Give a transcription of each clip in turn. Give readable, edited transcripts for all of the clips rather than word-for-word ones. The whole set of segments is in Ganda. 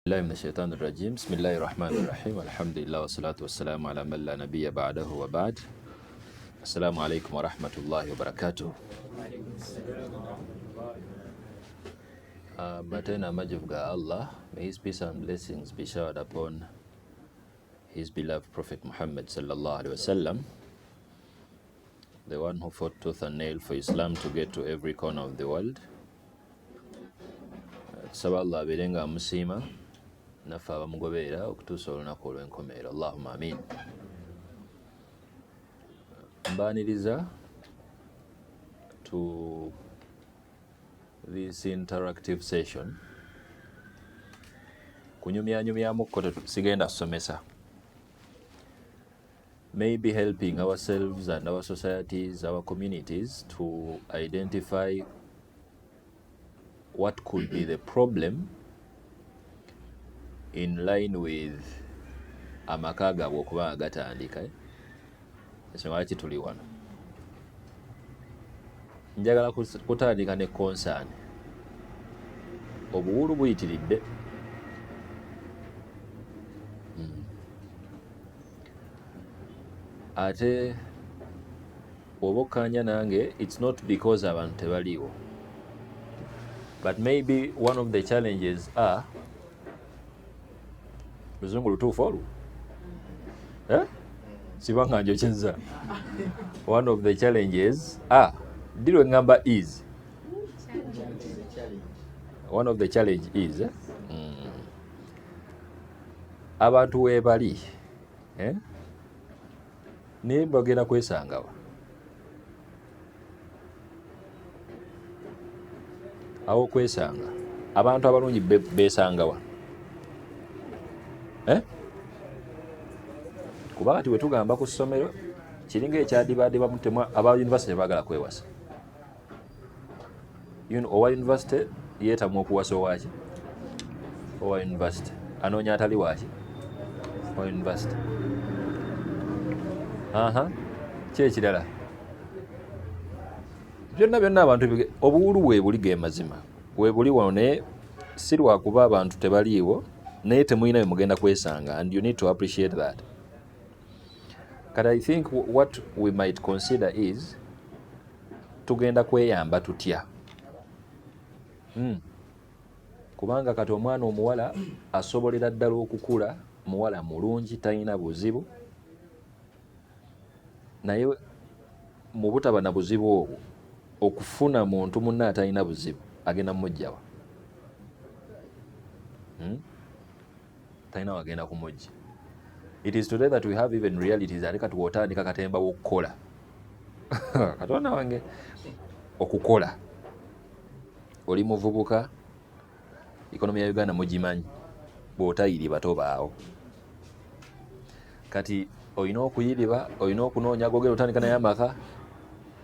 الله من الشيطان الرجيم بسم الله الرحمن الرحيم الحمد لله والصلاة والسلام على من لا نبي بعده وبعد السلام عليكم ورحمة الله وبركاته. Matena Majivga Allah, may His peace and blessings be showered upon His beloved Prophet Muhammad sallallahu alaihi wasallam, the one who fought tooth and nail for Islam to get to every corner of the world. Tusaba Allah abeerenga amusiima naffe abamugoberera okutuusa olunaku olw'enkomerero. Allahumma amin. Mbaaniriza to this interactive session kunyumyanyumyamukko sigenda somesa, maybe helping ourselves and our societies, our communities to identify what could be the problem in line with amaka gaabwe okuba gatandika. Ensonga lwaki tuli wano, njagala kutandika ne concern obuwulu buyitiridde. Ate oba okkanya nange, it's not because abantu tebaliiwo, but maybe one of the challenges are luzungu lutuufu olwo sibanga njokyezza. One of the challenges diri ngamba is one of the challenge is abantu webali naye bagenda kwesangawa. Awo kwesanga abantu abalungi besangawa kuba kati wetugamba ku ssomero kiringa ekyadibadde bamutemu aba university baagala kwewasa. Owa university yeetamu okuwasa owaki owa university anoonya atali waki owa university. Ki ekirala byonna abantu obuwulu weebuli ge mazima weebuli wano, naye si lwakuba abantu tebaliiwo, naye temulina bye mugenda kwesanga, and you need to appreciate that. But I think what we might consider is tugenda kweyamba tutya. Kubanga kati omwana omuwala asobolera ddala okukula, muwala mulungi talina buzibu, naye mu butaba na buzibu obwo okufuna muntu munne atalina buzibu agenda mumugjawa. Talina wagenda kumujja. It is today that we have even realities ate kati wotandika katemba w'okukola katonda wange okukola, oli muvubuka, ikonomi ya Uganda mugimanyi, bw'otayiriba tobaawo. Kati olina okuyiriba, olina okunoonya gogera otandika naye amaka,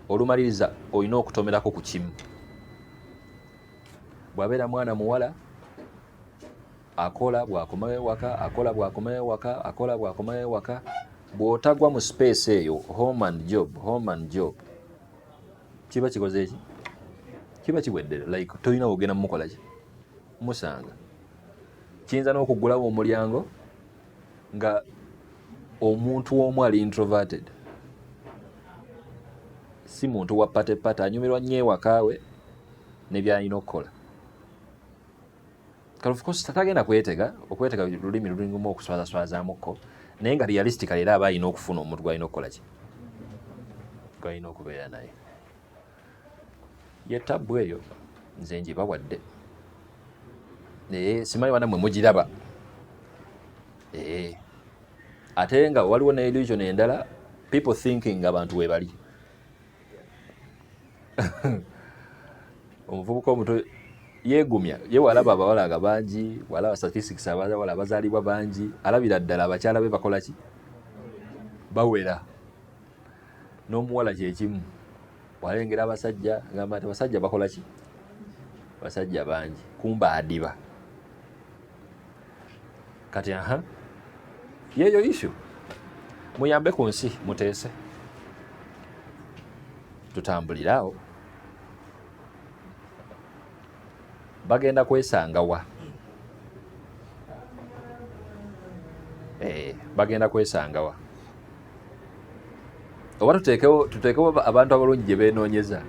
olumaliriza olina okutomerako ku kimu. Bw'abeera mwana muwala akola bw'akomawo ewaka, akola bw'akomawo ewaka, akola bw'akomawo ewaka, bw'otagwa mu space eyo home and job, kiba kikoze eki? Kiba kiweddere, like tolina ogenda mumukola ki? Musanga. Kiyinza n'okuggulawo omulyango nga omuntu omu ali introverted, si muntu wa patepate, anyumirwa nnyo ewakaawe ne byalina okukola. Of course tatagenda okwetega lulimi lulingumu okuswazaswazamukko, naye nga realistically era aba alina okufuna omuntu gwalina okukola ki, gwalina okubeera naye. Ye tabbu eyo nze ngibawadde, naye simanyi wana mwe mugiraba. Ate nga waliwo ne illusion endala, people thinking abantu webali. Omuvubuka omuto yeegumya, ye walaba abawala bangi, walaba statistics abawala abazaalibwa bangi, alabira ddala abakyala be bakola ki? Bawera. N'omuwala kyekimu, walengera abasajja gamba nti abasajja bakola ki? Basajja bangi, kumba adiba. Kati yeeyo issue, muyambe ku nsi muteese, tutambulire awo. Bagenda kwesanga wa? bagenda kwesangawa oba tuteekewo abantu abalungi gye beenoonyeza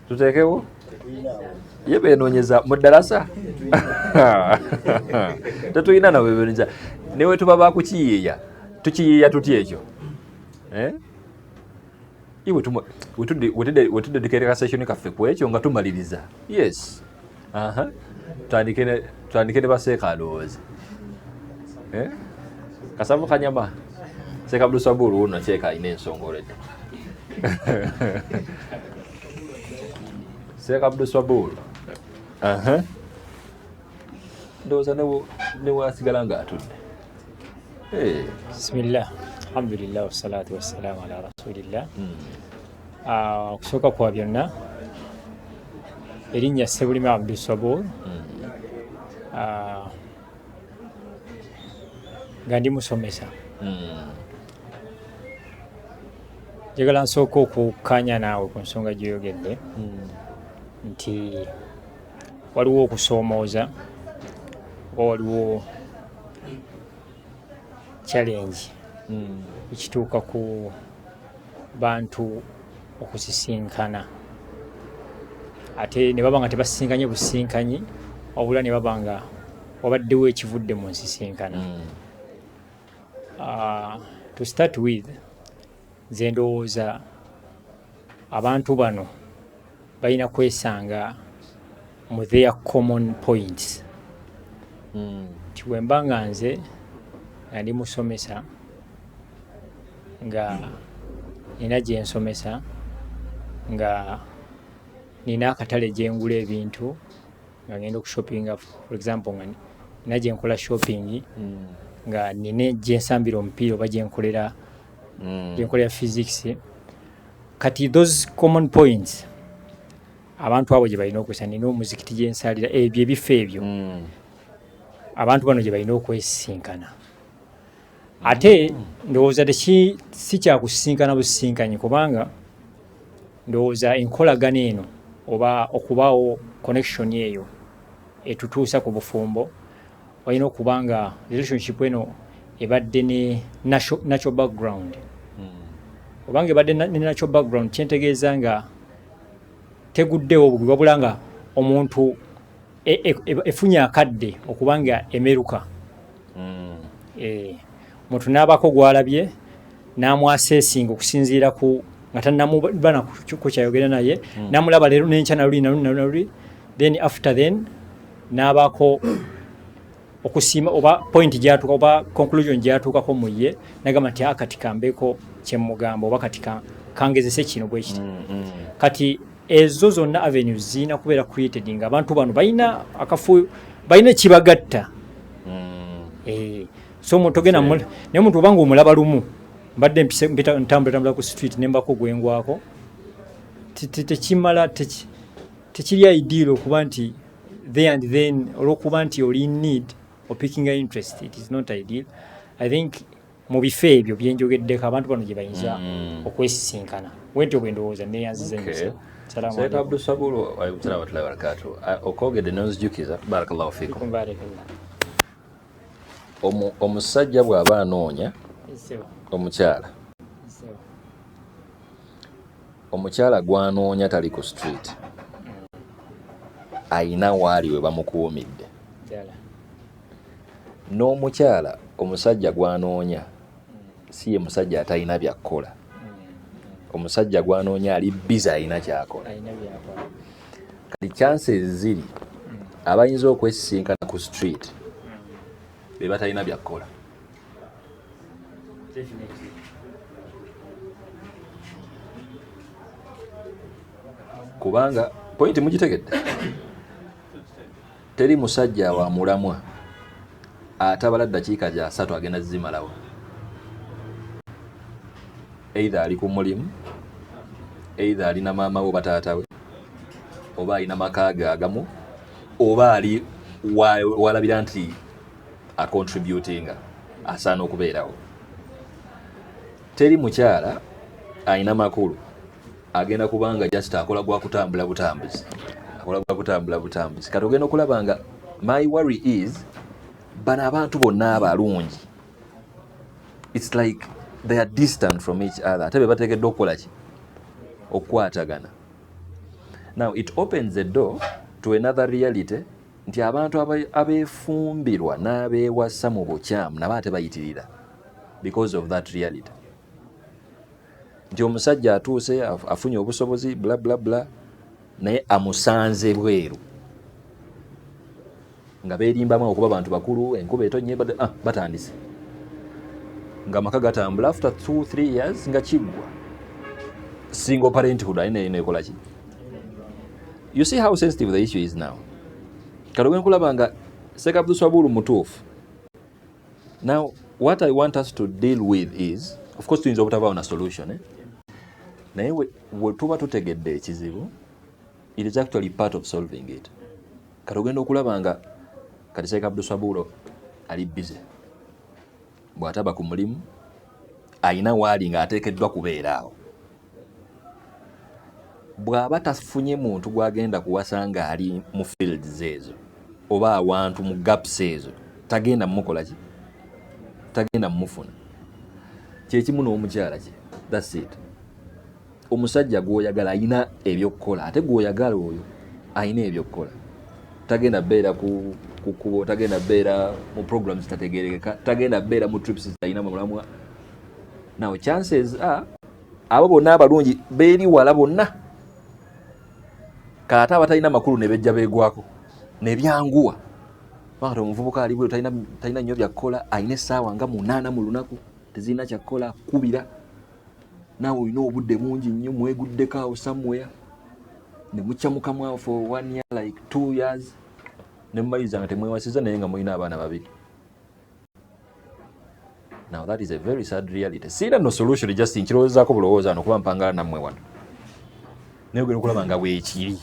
tuteekewo ye beenoonyeza mu ddalasa tetulina nabo beenoonyeza newe tuba bakukiyiiya tukiyiiya tutya ekyo wetudedikera kaseshoni kaffe ku ekyo nga tumaliriza yes tutandike ne baseeka alowooze kasavu kanyama seeka abdusabulu wuno nakyeka alina ensonga olwedde seeka abdusabulu ndowooza newasigala nga atudde bismillah alhamdulillah wassalatu wassalamu ala rasulillah okusooka kwa byonna erinnya Ssebulimi Abdusabul nga ndi musomesa njagala nsooka okukkaanya naawe ku nsonga gyoyogedde nti waliwo okusoomooza oba waliwo challenge ekituuka ku bantu okusisinkana ate ne baba nga tebasisinkanye busisinkanyi wabula ne baba nga wabaddewo ekivudde mu nsisinkana. To start with, nze ndowooza abantu bano balina kwesanga mu their common points. Tiwemba nga nze nga ndi musomesa nga nina gye nsomesa nga nina akatale gye ngula ebintu nga ngenda okushoppinga, for example nga nina gye nkola shopping nga nina gye nsambira omupiira oba gye nkolera physics. Kati those common points abantu abo gye balina okwesa, nina omuzikiti gye nsalira, ebyo ebifo ebyo abantu bano gye balina okwesisinkana. Ate ndowooza si kyakusisinkana busisinkanyi, kubanga ndowooza enkolagana eno oba okubaawo connection eyo etutuusa ku bufumbo walina okuba nga relationship eno ebadde ne natural background. Obanga ebadde ne natural background kyentegeeza nga teguddewo obugwi, wabula nga omuntu efunye akadde okuba nga emeruka. Omuntu n'abaako gw'alabye n'amwaseesinga okusinziira ku nga tannamubana ku kyayogera naye, n'amulaba leero n'enkya naluli, then after then n'abaako okusiima oba point gyatuuka oba conclusion gyatuukako mu ye, nagamba nti kati kambeeko kyemmugamba oba kati kangezese kino bwe kiti. Kati ezo zonna avenues zirina kubeera created nga abantu bano balina akafu, balina ekibagatta. So omuntu ogenda naye omuntu obanga omulaba lumu mbadde ntambula ku street nembako gwengwako, tekimala tekiri ideal okuba nti there and then olwokuba nti oli in need or picking an interest. It is not ideal. I think mu bifo ebyo byenjogeddeko abantu bano gye bayinza okwesisinkana. Wentyo bwe ndowooza neyanziza emisa. Sayyid Abdusabulu wa rahmatullahi wa barakatuh. Okogedde n'onzijukiza, barakallahu fikum. Omusajja bw'aba anoonya omukyala gwanoonya tali ku street, ayina waali we bamukuumidde. N'omukyala omusajja gwanoonya si ye musajja atalina byakkola, omusajja gwanoonya ali biza alina kyakola. Kati chances ziri abayinza okwesisinkana ku street be batalina byakkola. Kubanga pointi mugitegedde, teri musajja wa mulamwa atabala ddakiika ja 3 agenda zimalawo. Either ali ku mulimu, either alina maama we bataata we, oba alina makaaga agamu, oba ali walabira nti acontributinga asaana okubeerawo. Teri mukyala alina makulu agenda kubanga just akola gwa kutambula butambuzi, Kati ogenda okulaba nga my worry is bano abantu bonna abalungi, it's like they are distant from each other. Ate be bateekeddwa okukola ki? Okukwatagana. Now it opens the door to another reality nti abantu abeefumbirwa n'abeewasa mu bukyamu nabo ate bayitirira because of that reality. Nti omusajja atuuse afunye obusobozi bla bla bla naye amusanze bweru nga beerimbamu okuba bantu bakulu, enkuba etonye batandise nga amaka gatambula after 2-3 years nga kiggwa. Single parenthood ayina ekola ki? You see how sensitive the issue is now. Kati nkulaba nga Ssekabdu Swabulu mutuufu. Now what I want us to deal with is, of course tuyinza obutabaawo na solution naye we tuba tutegedde ekizibu, it is actually part of solving it. Kati ogenda okulaba nga kati Ssekabdu Swabulu ali busy, bw'ataba ku mulimu ayina waali nga ateekeddwa kubeera awo. Bw'aba tafunye muntu gw'agenda kuwasa nga ali mu fields ezo oba awantu mu gaps ezo, tagenda mmukola ki? Tagenda mmufuna. Kyekimu n'omukyala ki? That's it. Omusajja gw'oyagala ayina ebyokukola, ate gw'oyagala oyo ayina ebyokukola. Tagenda beera ku kkubo, tagenda beera mu programs tategeerekeka, tagenda beera mu trips zitayina mu mulamwa. Now chances are abo bonna abalungi beeri wala bonna, kaate abatalina makulu ne bejja beegwako ne byanguwa. Bakati omuvubuka ali bwe talina nnyo byakukola, ayina essaawa nga 8 mu lunaku tezirina kyakukola, kubira. Naawe olina obudde bungi nnyo, mweguddeko awo somewhere ne mucyamukamu awo for 1 year like 2 years ne mumaliriza nga temwewasiza naye nga mulina abaana babiri. Now that is a very sad reality. Sina no solution, just nkirowoozaako bulowooza nokuba mpangala nammwe wano naye ogenda okulaba nga weekiri.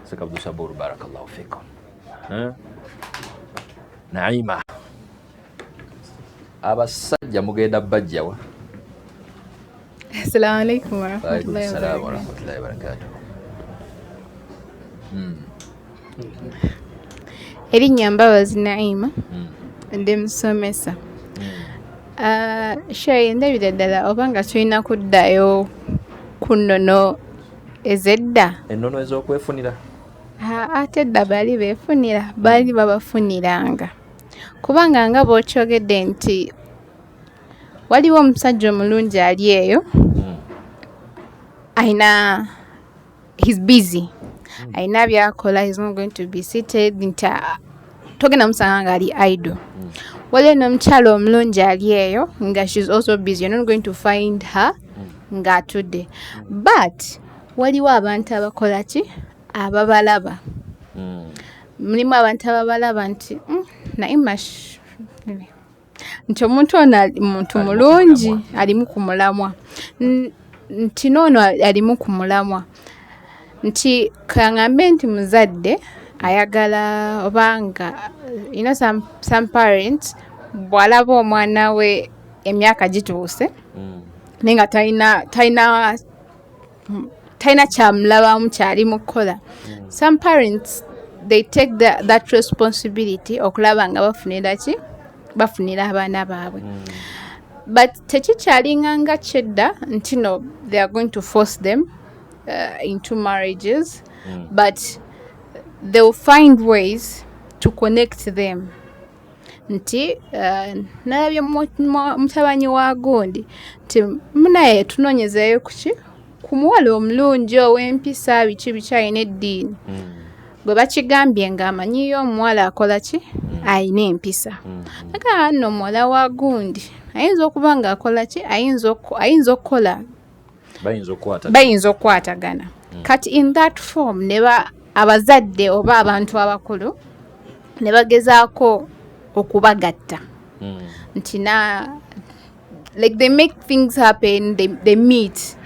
Ssekabdu Swabulu barakallahu fikum. Naima abasajja mugenda bajjawa? Assalamu alaikum warahmatullahi wabarakatuh. Erinnya Mbabazi Naima, ndi musomesa. Shay ndabira ddala oba nga tulina kuddayo ku nnono ezedda. Ennono ez'okwefunira? Ate edda baali beefunira, baali babafuniranga. Kubanga nga bw'okyogedde nti waliwo omusajja omulungi ali eyo, he's busy. Ayina byakola, he's not going to be seated, nti togenda musanga nga ali idle. Waliwo n'omukyala omulungi ali eyo nga she's also busy. You're not going to find her nga atudde. But waliwo abantu abakola ki? Ababalaba. Mulimu abantu ababalaba nti Naima nti omuntu ono muntu mulungi alimu ku mulamwa, nti noono alimu ku mulamwa, nti kaŋŋambe nti muzadde ayagala obanga some parents bw'alaba omwana we emyaka gituuse naye nga talina kyamulabamu kyali mu kukola. Some parents they take that responsibility okulaba nga bafunira ki? Bafunira abaana baabwe. But tekikyalinga nga kyedda nti no, they are going to force them into marriages, but they will find ways to connect them. Nti nalabye mutabanyi wa gundi nti munaye tunoonyezeeyo kuki? Ku muwala omulungi ow'empisa biki ayina eddiini. Bwe bakigambye ng'amanyiyo omuwala akola ki? Ayina empisa. Naga nno omuwala wa gundi ayinza okuba ng'akola ki? Ayinza okukola, bayinza okukwatagana. Kati in that form abazadde oba abantu abakulu ne bagezaako okubagatta nti like they make things happen, they meet.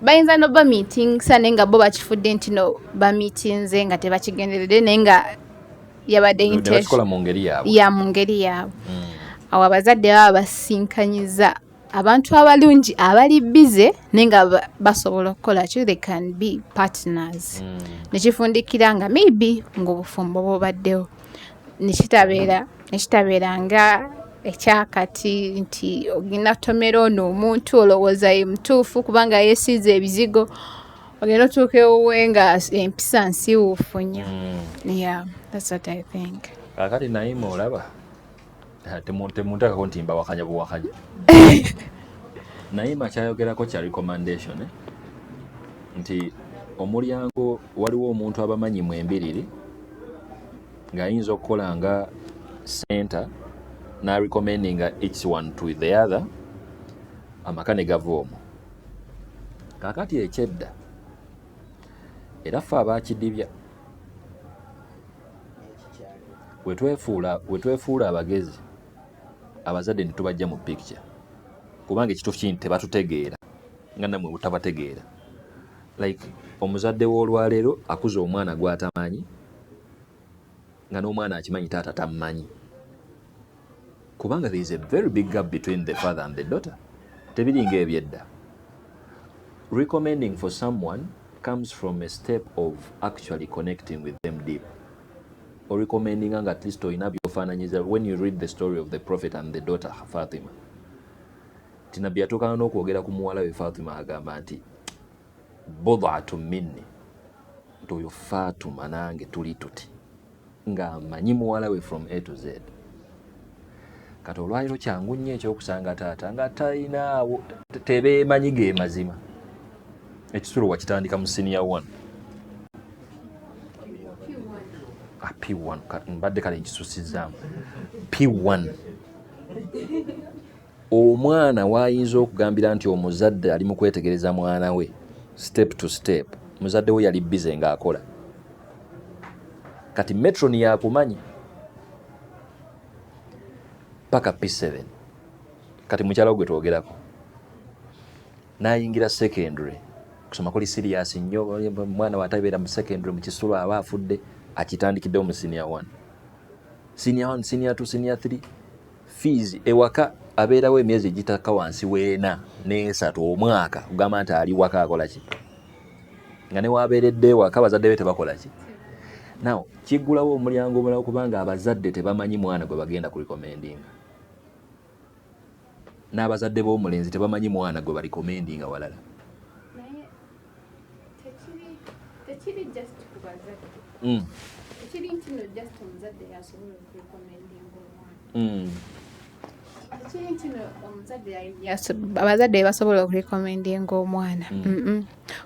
Bayinza no ba meeting naye nga bo bakifudde nti no ba meetinze nga tebakigenderedde naye nga yabadde intention mu ngeri yaabwe. Awo abazadde baba basinkanyiza abantu abalungi abali bize naye nga basobola okukola ki? They can be partners. Nekifundikira nga maybe ng'obufumbo bw'obaddewo nekitabeera ekitabeeranga ekyakati nti ogenda kutomera ono omuntu olowooza ye mutuufu kubanga yeesiize ebizigo ogenda otuuka ewuwe nga empisa nsiwuufu nnyo. Yeah, that's what I think. Kakati Naima olaba temunteekako nti mbawakanya buwakanya. Naima kyayogerako kya recommendation nti omulyango waliwo omuntu abamanyi mu embiriri ng'ayinza okukola nga center na recommendinga each one to the other amaka ne gava omwo. Kakati ekyedda era ffe abakidibya wetwefuula abagezi abazadde netubajja mu picture kubanga ekituufu kini tebatutegeera nga nammwe butabategeera. Like omuzadde w'olwaleero akuza omwana gw'atamanyi nga n'omwana akimanyi taata tamumanyi kubanga there is a very big gap between the father and the daughter. Tebiringa ebyedda. Recommending for someone comes from a step of actually connecting with them deep. Or recommending at least oyina byofaananyiza when you read the story of the prophet and the daughter Fatima. Tinabbi yatuukana n'okwogera ku muwala we Fatima agamba nti bodatu minni nti oyo Fatuma nange tuli tuti ng'amanyi muwala we from A to Z. Kati olwaliro kyangu nnyo ekyokusanga taata nga talinaawo tebeemanyi ge mazima. Ekisulo wakitandika mu senior 1. P1 mbadde kale nkisusizzaamu P1. Omwana waayinza okugambira nti omuzadde ali mu kwetegereza mwana we step to step, muzadde we yali bize ng'akola. Kati metron yakumanyi paka P7. Kati mukyala gwe twogerako n'ayingira secondary kusoma kuli serious nnyo. Mwana watabeera mu secondary mu kisulo aba afudde akitandikiddewo mu senior 1, senior 1, senior 2, senior 3. Fees ewaka abeerawo emyezi egitaka wansi w'ena n'esatu omwaka kugamba nti ali waka akola ki nga ne waabeeredde ewaka abazadde be tebakola ki. Now kiggulawo omulyango omulala kubanga abazadde tebamanyi mwana gwe bagenda ku recommendinga, n'abazadde b'omulenzi tebamanyi mwana gwe barikommendinga walala. Tekiri just ku bazadde. Tekiri nti no just omuzadde yasobola okurecommendinga omwana. Tekiri nti no omuzadde abazadde basobola okurecommendinga omwana.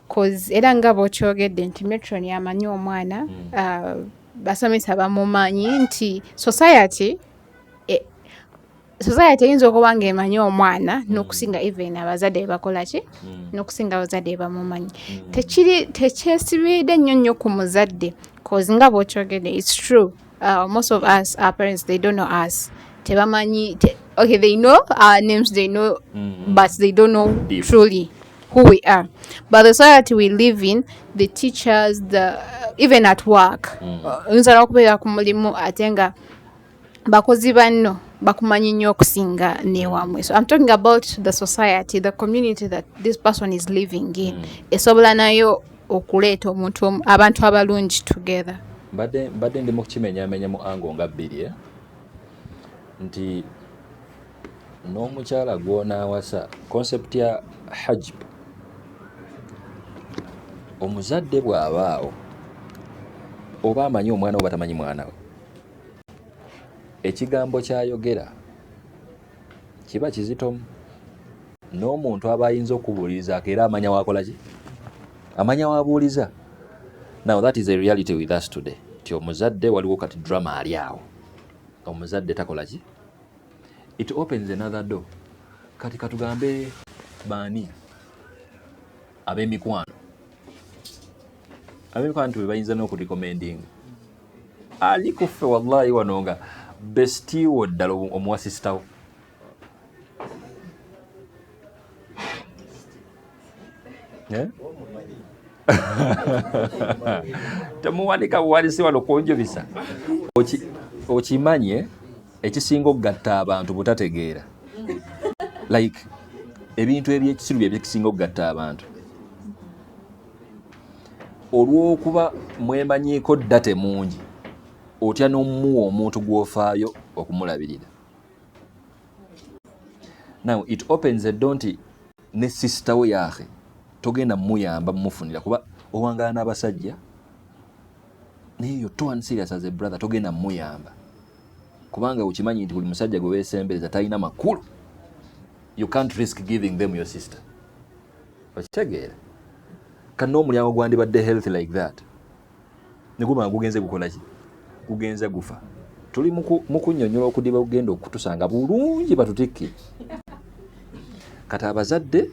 Cause era nga bw'okyogedde nti metron amanyi omwana, basomesa bamumanyi nti society eyinza okuba nga emanyi omwana n'okusinga even abazadde bakola ki n'okusinga abazadde bamumanyi. Tekyesibiridde nnyo ku muzadde cause nga bw'okyogedde it's true. Most of us, our parents, they don't know us. Tebamanyi okay, they know our names, they know but they don't know truly who we are. But the society we live in, the teachers, even at work, oyinza n'okubeera ku mulimu ate nga bakozi banno bakumanyi nnyo okusinga n'ewamwe. So I'm talking about the society, the community that this person is living in. Esobola nayo okuleeta abantu abalungi together. Mbadde ndi mu kukimenyaamenya mu ango nga bbiri nti n'omukyala gw'onaawasa concept ya hajb, omuzadde bw'abaawo oba amanyi omwana oba tamanyi mwana we, ekigambo kyayogera kiba kizitomu. N'omuntu aba ayinza okubuuliriza era amanya waakola ki, amanya waabuuliza. Now that is a reality with us today. Ti omuzadde waliwo kati drama ali awo, omuzadde takola ki. It opens another door. Kati katugambe baani ab'emikwano tube bayinza n'okurecommendinga ali kuffe wallahi wano nga bestiwo ddala omuwasisitawo. Temuwanika buwanisi wano kunjubisa. Okimanye ekisinga okugatta abantu butategeera, like ebintu ebyekisiru byebikisinga okugatta abantu olw'okuba mwemanyiiko dda temungi. otya n'omuwa omuntu gw'ofaayo okumulabirira. Now it opens a door nti ne sister we yaahe togenda muyamba mumufunira kuba owangala n'abasajja naye yo too unserious as a brother togenda muyamba kubanga ukimanyi nti buli musajja gwe weesembereza talina makulu. You can't risk giving them your sister. Okitegeera kati n'omulyango gwandibadde healthy like that negumanga gugenze gukola ki gugenze gufa. Tuli mukunnyonnyola okudiba kugenda okutusanga bulungi batutikke. Kati abazadde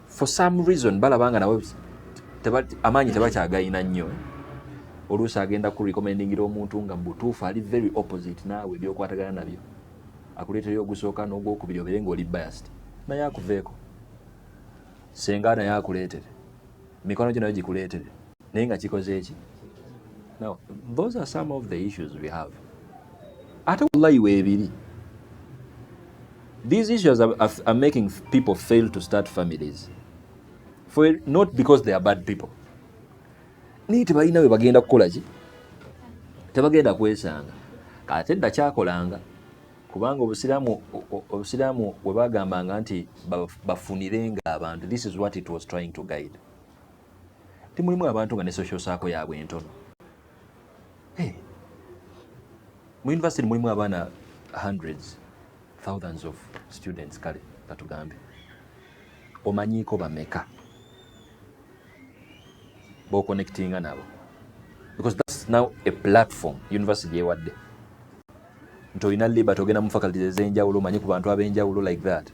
for some reason balabanga nawe amaanyi tebakyagayina nnyo. Oluusi agenda ku recommendingira omuntu nga butuufu ali very opposite naawe ebyokwatagana nabyo. Akuleetera ogusooka n'ogwokubiri obeere ng'oli biased. Naye akuveeko. Senga naye akuleetere. Mikono gyo nayo gikuleetere. Naye nga kikoze eki? Now, those are some of the issues we have. Ate wallahi weebiri. These issues are making people fail to start families. Not because they are bad people. Ni tebalina we bagenda kukola ki? Tebagenda kwesanga. Kati edda kyakolanga. Kubanga obusiraamu bwe bagambanga nti bafunirenga abantu. This is what it was trying to guide. Timulimu abantu nga ne social circle yaabwe entono. Mu university mulimu abaana hundreds, thousands of students kale katugambe. Omanyiiko bameka connectinga nabo. Because that's now a platform university ewadde. Nti olina liba togenda mu faculties ez'enjawulo omanyi ku bantu ab'enjawulo like that.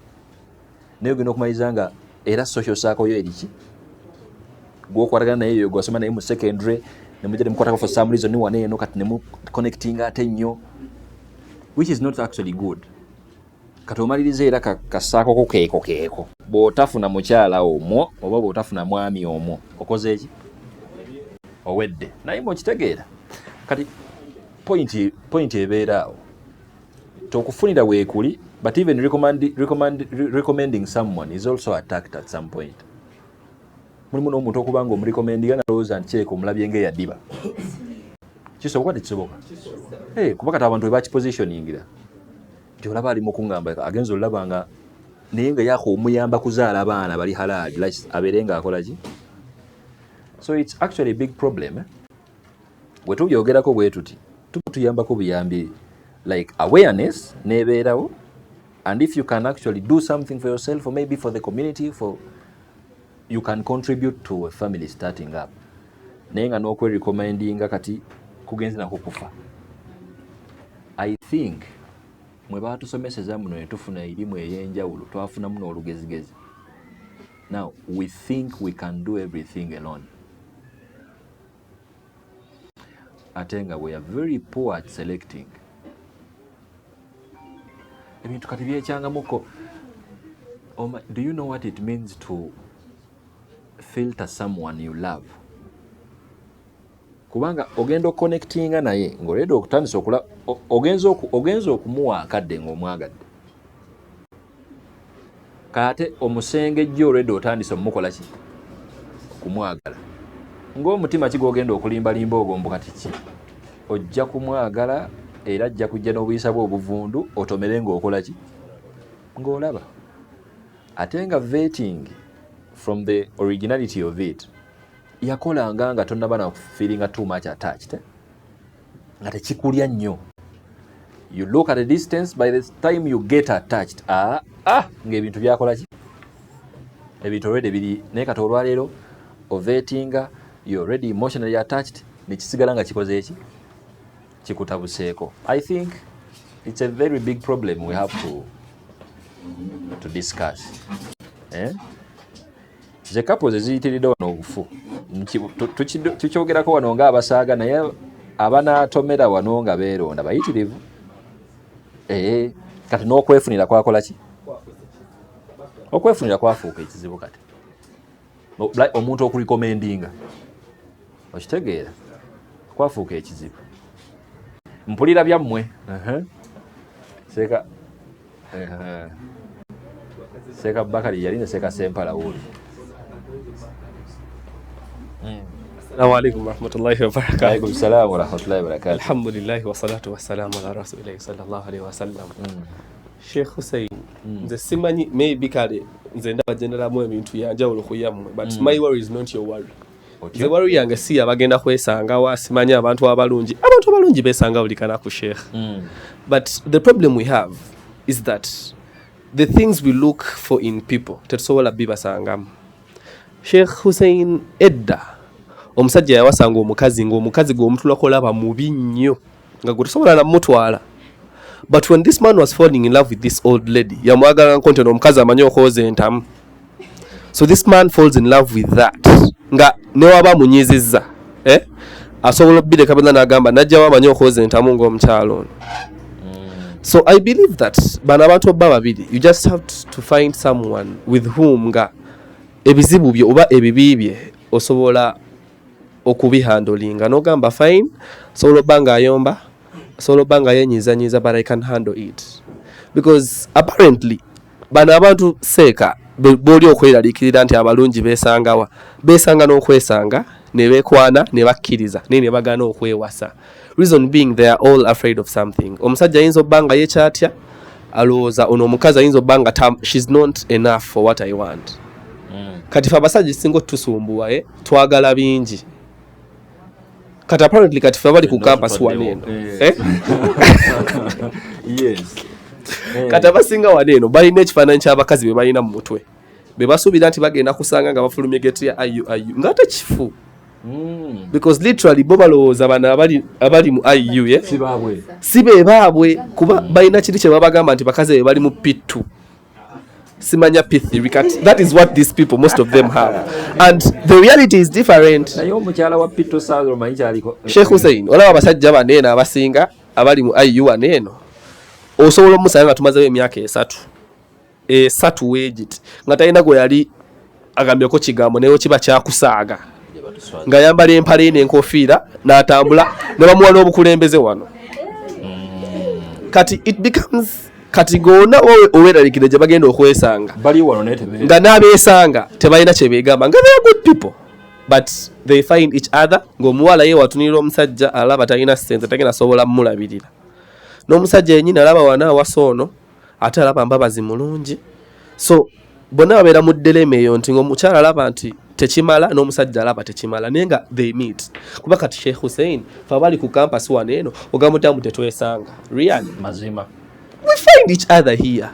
Naye ogenda okumaliza nga era social circle yo eriki gwokwatagana naye yo gwasoma naye mu secondary nemujja nemukwatako for some reason niwana eno kati nemu connectinga ate nnyo, which is not actually good. Kati omaliriza era kasaako keeko bw'otafuna mukyala omwo oba bw'otafuna mwami omwo okoze eki owedde. Naye mukitegeera kati point ebeera awo tokufunira weekuli, but even recommending someone is also attacked at some point. Mulimu n'omuntu okubanga omurecommendinga nalowooza nti kyeko omulabye ng'eyaddiba. Kisoboka tekisoboka? Kuba kati abantu we bakipositioningira nti olaba ali mu kuŋŋamba agenza olaba nga naye nga yaako omuyamba kuzaala abaana bali halaali abeere ng'akola ki? So it's actually a big problem. Bwe tubyogerako bwe tuti tuyambako buyambi like awareness nebeerawo, and if you can actually do something for yourself or maybe for the community, you can contribute to a family starting up. Naye nga n'okwerecommendinga kati kugenze nako kufa. I think mwe baatusomeseza muno ne tufuna erimu ey'enjawulo twafuna muno olugezigezi. Now we think we can do everything alone. Atenga we are very poor at selecting. Ebintu kati byekyangamuko. Do you know what it means to filter someone you love? Kubanga ogenda okconnectinga naye ng'oledde okutandisa okula ogenza okumuwa akadde ng'omwagadde. Kate omusengejja olwedde otandisa omukola ki? Okumwagala. Ng'omutima kigogenda okulimbalimba ogwo kati ki? Ojja kumwagala era ajja kujja n'obuyisa bwe obuvundu otomere ng'okola ki? Ng'olaba. Ate nga vetting from the originality of it yakolanga nga tonnaba na feeling too much attached. Nga tekikulya nnyo. You look at a distance, by the time you get attached, ng'ebintu byakola ki? Ebintu already biri naye kati olwaleero ovetinga, you're already emotionally attached, nekisigala nga kikoze eki? Kikutabuseeko. I think it's a very big problem we have to discuss. Ze couples eziyitiridde wano obufu tukyogerako wano nga abasaaga naye abanaatomera wano nga beeronda bayitirivu. Kati n'okwefunira kwakola ki? Okwefunira kwafuuka ekizibu kati. Omuntu okurecommendinga okitegeera kwafuuka ekizibu. Mpulira byammwe. Seeka Bakari yali ne Seeka Sempala wuli. Assalamu alaikum warahmatullahi wabarakatuh. Alaikum salam warahmatullahi wabarakatuh. Alhamdulillah wa salatu wa salamu ala rasulillahi sallallahu alaihi wasallam. Sheikh Hussein, nze simanyi maybe kale nze ndaba generamu ebintu yanjawulo ku yammwe, but my worry is not your worry. Nze worry yange si abagenda kwesanga wa simanyi abantu abalungi besanga buli kana ku Sheikh. But the problem we have is that the things we look for in people tetusobola bibasangamu. Sheikh Hussein edda omusajja yawasanga omukazi ng'omukazi gw'omutulako laba mubi nnyo nga gwe tosobola namutwala. But when this man was falling in love with this old lady, yamwagala nkonte n'omukazi amanyi okwoza entamu. So this man falls in love with that. Nga newaba munyizizza. Asobola obbireka bena n'agamba najjawo amanyi okwoza entamu ng'omukyalo ono. So I believe that bano abantu obba babiri, you just have to find someone with whom nga ebizibu bye oba ebibi bye osobola okubihandolinga n'ogamba fine, osobola obba ng'ayomba, osobola obba nga yenyiizanyiiza, but I can handle it. Because apparently bano abantu seeka b'oli okweraliikirira nti abalungi beesangawa, beesanga n'okwesanga ne beekwana ne bakkiriza naye ne bagaana okwewasa. Reason being they are all afraid of something. Omusajja ayinza obba nga yekyatya alowooza ono omukazi ayinza obba nga she's not enough for what I want. Kati fe abasajja singa otusumbuwa twagala bingi. Kati apparently kati fe abali ku campus waneeno Yes. Kati abasinga waneeno balina ekifaananyi ky'abakazi be balina mu mutwe, be basuubira nti bagenda kusanga nga bafulumye geti ya IU nga tekifu. Because literally bo balowooza bano abali mu IU si be baabwe, kuba balina kiri kye babagamba nti bakazi be bali mu P2 simanya P3. That is what these people, most of them have, and the reality is different. Sheikh Hussein, olaba abasajja baneeno abasinga abali mu IU waneeno osobola omusanga nga tumazewo emyaka esatu weegiti nga talina gwe yali agambyeko kigambo naye kiba kyakusaaga nga yambala empale n'enkofiira n'atambula ne bamuwa n'obukulembeze wano. Kati it becomes kati gonna oweraliikire gye bagenda okwesanga nga n'abeesanga tebalina kye beegamba nga they are good people, but they find each other. Ng'omuwala ye watunirira omusajja alaba talina sente, tagenda sobola mulabirira, n'omusajja yennyini alaba wana awasa ono ate alaba mbabazi mulungi. So bonna babeera mu ddelema eyo nti ng'omukyala alaba nti tekimala n'omusajja alaba tekimala, naye nga they meet. Kuba kati Sheikh Hussein fe abali ku campus waneeno ogamba mutamu tetwesanga really mazima. We find each other here.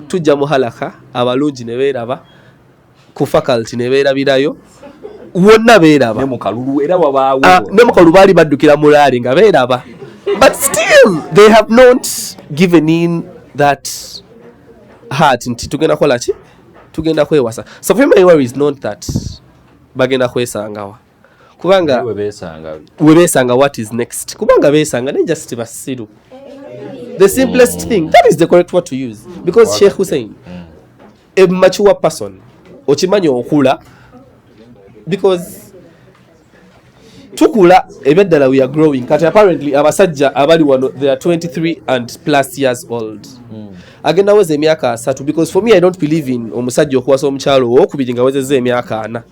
Tujja mu halaka abalungi ne beeraba, ku faculty ne beerabirayo, wonna beeraba, ne mu kalulu era wabaawo, ne mu kalulu baali baddukira mu laali nga beeraba, but still they have not given in that heart nti tugenda kola ki, tugenda kwewasa. So for my worry is not that bagenda kwesangawa, kubanga we beesanga what is next, kubanga beesanga ne just basiru. The simplest thing, that is the correct word to use, because Sheikh Hussein, a mature person, ochimanyi okula, because tukula ebeddala we are growing. Kati apparently abasajja abali wano they are 23 and plus years old. Agenda weze emyaka asatu, because for me I don't believe in omusajja okuwasa omukyalo okubiri nga wezezza emyaka 4.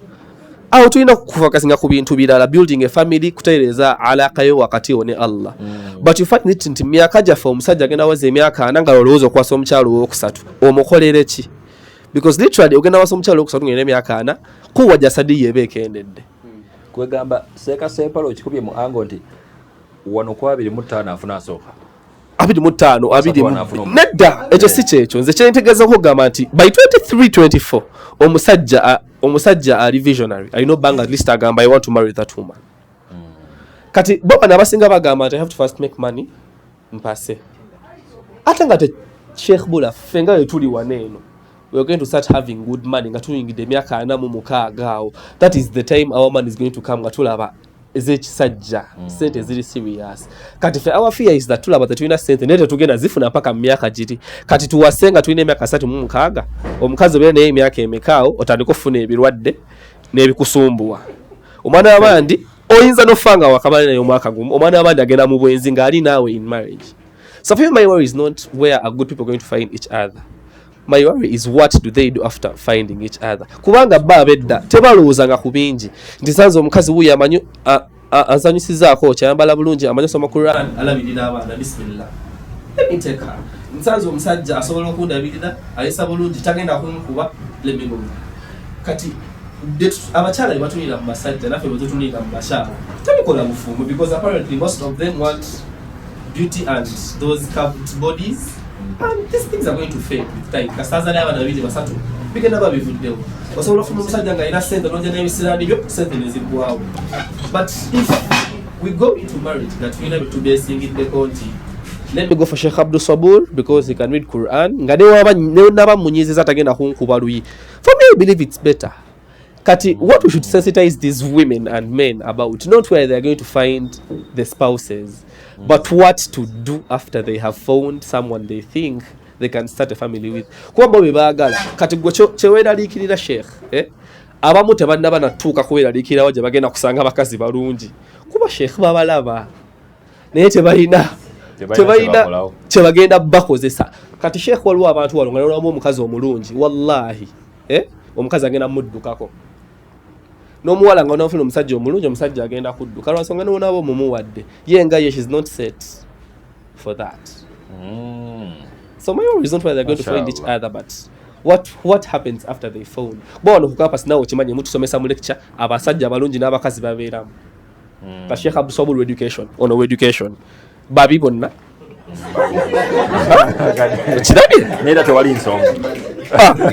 Awo tulina kufakasinga ku bintu birala, building a family, kutereeza alaka yo wakati one Allah. But you find it nti myaka gyaffe omusajja agenda weza emyaka 4 nga olowooza okuwasa omukyalo owokusatu, omukolere ki? Because literally ogenda wasa omukyalo owokusatu ng'olina emyaka 4, kuwa jasadi yeba ekendedde. Kwegamba seeka sepalo okikubye mu ango nti wano kwa 25 afuna asooka 25 nedda ekyo si kyekyo. Nze kyentegeeza okugamba nti by 23-24 omusajja ali visionary, alina obbanga at least agamba I want to marry that woman. Kati bo bano abasinga bagamba nti I have to first make money mpase, ate nga Sheikh Bula ffe nga we tuli waneeno we are going to start having good money nga tuyingidde emyaka 46 awo. That is the time our man is going to come nga tulaba ez'ekisajja sente ziri serious. Kati fe our fear is that tulaba tetulina sente naye tetugenda zifuna mpaka mu myaka giri. Kati tuwase nga tulina emyaka 36, omukazi obeera naye emyaka emekaawo otandika okufuna ebirwadde n'ebikusumbuwa. Omwana w'abandi oyinza n'ofanga wakamala naye omwaka gumu, omwana w'abandi agenda mu bwenzi ng'ali naawe in marriage. So for me my worry is not where are good people going to find each other, my worry is what do they do after finding each other. Kubanga bba bedda tebalowoozanga ku bingi nti sanze omukazi wuyo amanyi azanyusizaako kyayambala bulungi amanyi osoma Quran alabirira abaana bismillah let me take her. Nsanze omusajja asobola okundabirira ayisa bulungi tagenda kunkuba let me go. Kati abakyala bebatunira mu basajja naffe bwetutunira mu bakyala tebikola bufumu because apparently most of them want beauty and those curved bodies and these things are going to fade with time. Kasaza n'abaana babiri basatu bigenda babivuddewo. Osobola okufuna omusajja ng'alina ssente n'ojja n'ebisiraani byo ssente ne ziggwawo. But if we go into marriage that we need to be singideko nti let me go for Sheikh Abdul Sabur because he can read Quran nga neba munyiziza tagenda kunkuba luyi. For me I believe it's better. Kati, what we should sensitize these women and men about, not where they are going to find the spouses, but what to do after they have found someone they think they can start a family with. Kuba bo bebaagala kati gwe kyeweeraliikirira Sheikh abamu tebannaba natuuka kuweeraliikirirawo gye bagenda kusanga abakazi balungi kuba Sheikh babalaba naye tebalina kyebagenda bakozesa. Kati Sheikh waliwo abantu walo nga nolwamu omukazi omulungi wallahi omukazi agenda muddukako n'omuwala nga onafuna omusajja omulungi omusajja agenda kudduka lwansonga nonaaba omumuwadde ye nga ye she's not set for that. So my worry is not where they're going to find each other but what happens after they found. Bono ku campus nawo kimanye mutusomesa mu lecture abasajja abalungi n'abakazi babeeramu. Ka Sheikh Abdul Sabur education ono education babi bonna kirabira Neera tewali nsonga.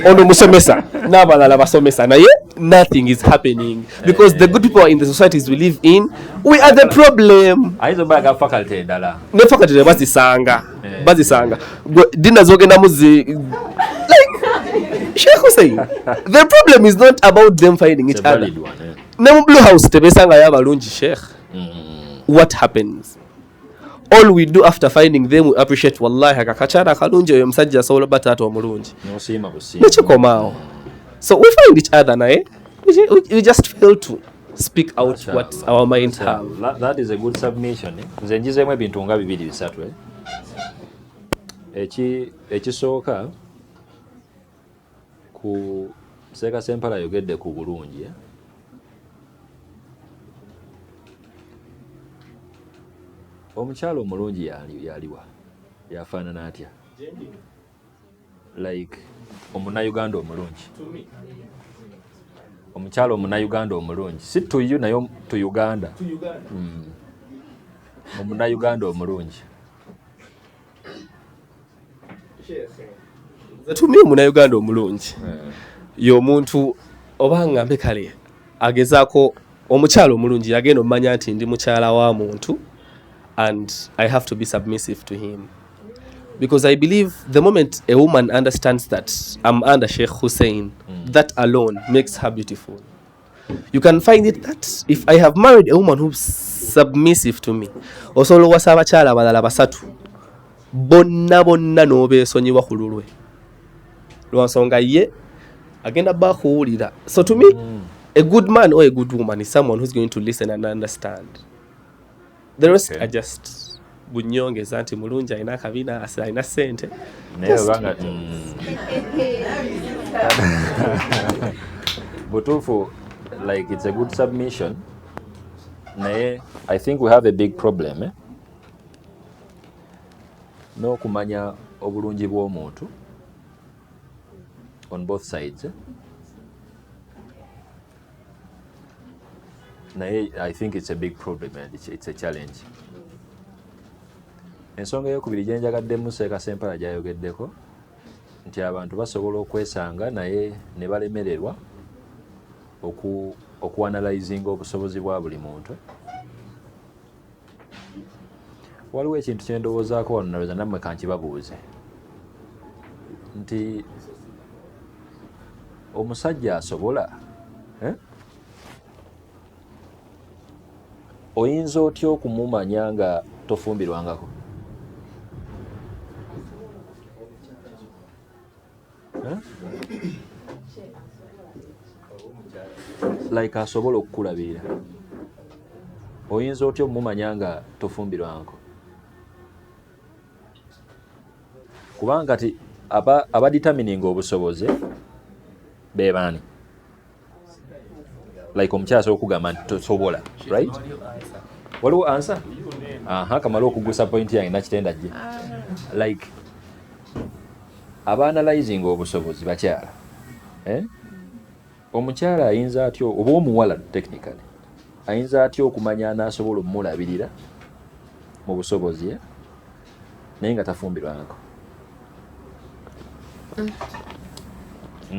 Ono musomesa n'abalala basomesa naye nothing is happening because the good people in the societies we live in we are the problem. Ayinza obbaga faculty endala Ne faculty bazisanga dina zogenda muzi like Sheikh Hussein the problem is not about them finding each other. Ne mu Blue House tebesanga yabalungi Sheikh. What happens? All we do after finding them we appreciate wallahi akakachara kalungi oyo musajja asobola batata omulungi nosima busima nekikomaawo. So we find each other naye we just fail to speak out what our minds have. That is a good submission. Nze njizeemu ebintu nga bibiri bisatu ekisooka ku Seeka Sempala ayogedde ku bulungi omukyalo omulungi yaliwa yafaanana atya like omunayuganda omulungi omukyalo omunayuganda omulungi si tuyu naye tu Uganda omunayuganda omulungi tumi omunayuganda omulungi y'omuntu oba ngambe kale agezaako omukyalo omulungi yagenda omumanya nti ndi mukyala wa muntu and I have to be submissive to him. Because I believe the moment a woman understands that I'm under Sheikh Hussein, that alone makes her beautiful. You can find it that if I have married a woman who's submissive to me, osolo wasaba chala balala basatu, bonna n'obeesonyiwa ku lulwe. Lwansonga ye agenda bakuwulira. So to me, a good man or a good woman is someone who's going to listen and understand. The rest are just bunyongeza anti mulungi alina akabina alina ssente naye obanga butuufu like it's a good submission naye I think we have a big problem n'okumanya obulungi bw'omuntu on both sides naye I think it's a big problem and it's a challenge. Ensonga ey'okubiri gye njagaddemu Seeka Sempala gy'ayogeddeko nti abantu basobola okwesanga naye ne balemererwa okuanalyzinga obusobozi bwa buli muntu. Waliwo ekintu kye ndowoozaako wano nalowooza nammwe kankibabuuze nti omusajja asobola oyinza otya okumumanya nga tofumbirwangako? Like asobola okukulabirira oyinza otya omumanya nga tofumbirwangako? Kubanga aba determining obusobozi be baani? Like omukyala asobola okugamba nti tosobola, right? Waliwo answer? Kamala okugusa point yange nakitenda gye. Like aba-analyzing obusobozi bakyala. Omukyala ayinza atyo, oba omuwala technically, ayinza atyo okumanya anaasobola omulabirira mu busobozi naye nga tafumbirwangako.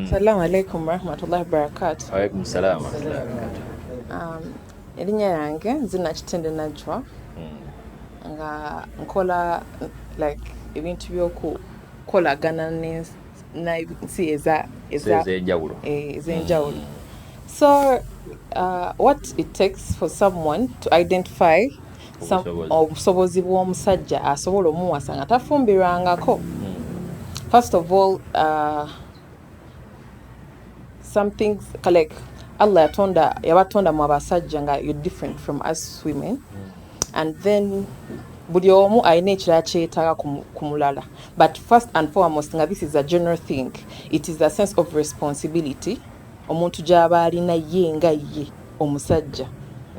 Assalamu alaikum warahmatullahi wabarakatuh. Alaikum salaam warahmatullahi wabarakatuh. Erinnya yange nzina Kitende Najwa nga nkola like ebintu by'okukolagana n'ensi ez'enjawulo. So what it takes for someone to identify obusobozi bw'omusajja asobola omuwasa nga tafumbirwangako. First of all, some things like Allah yabatonda mu abasajja nga you're different from us women, and then buli omu alina ekirala kyetaaga ku mulala. But first and foremost nga this is a general thing, it is a sense of responsibility omuntu gy'aba alina ye nga ye omusajja.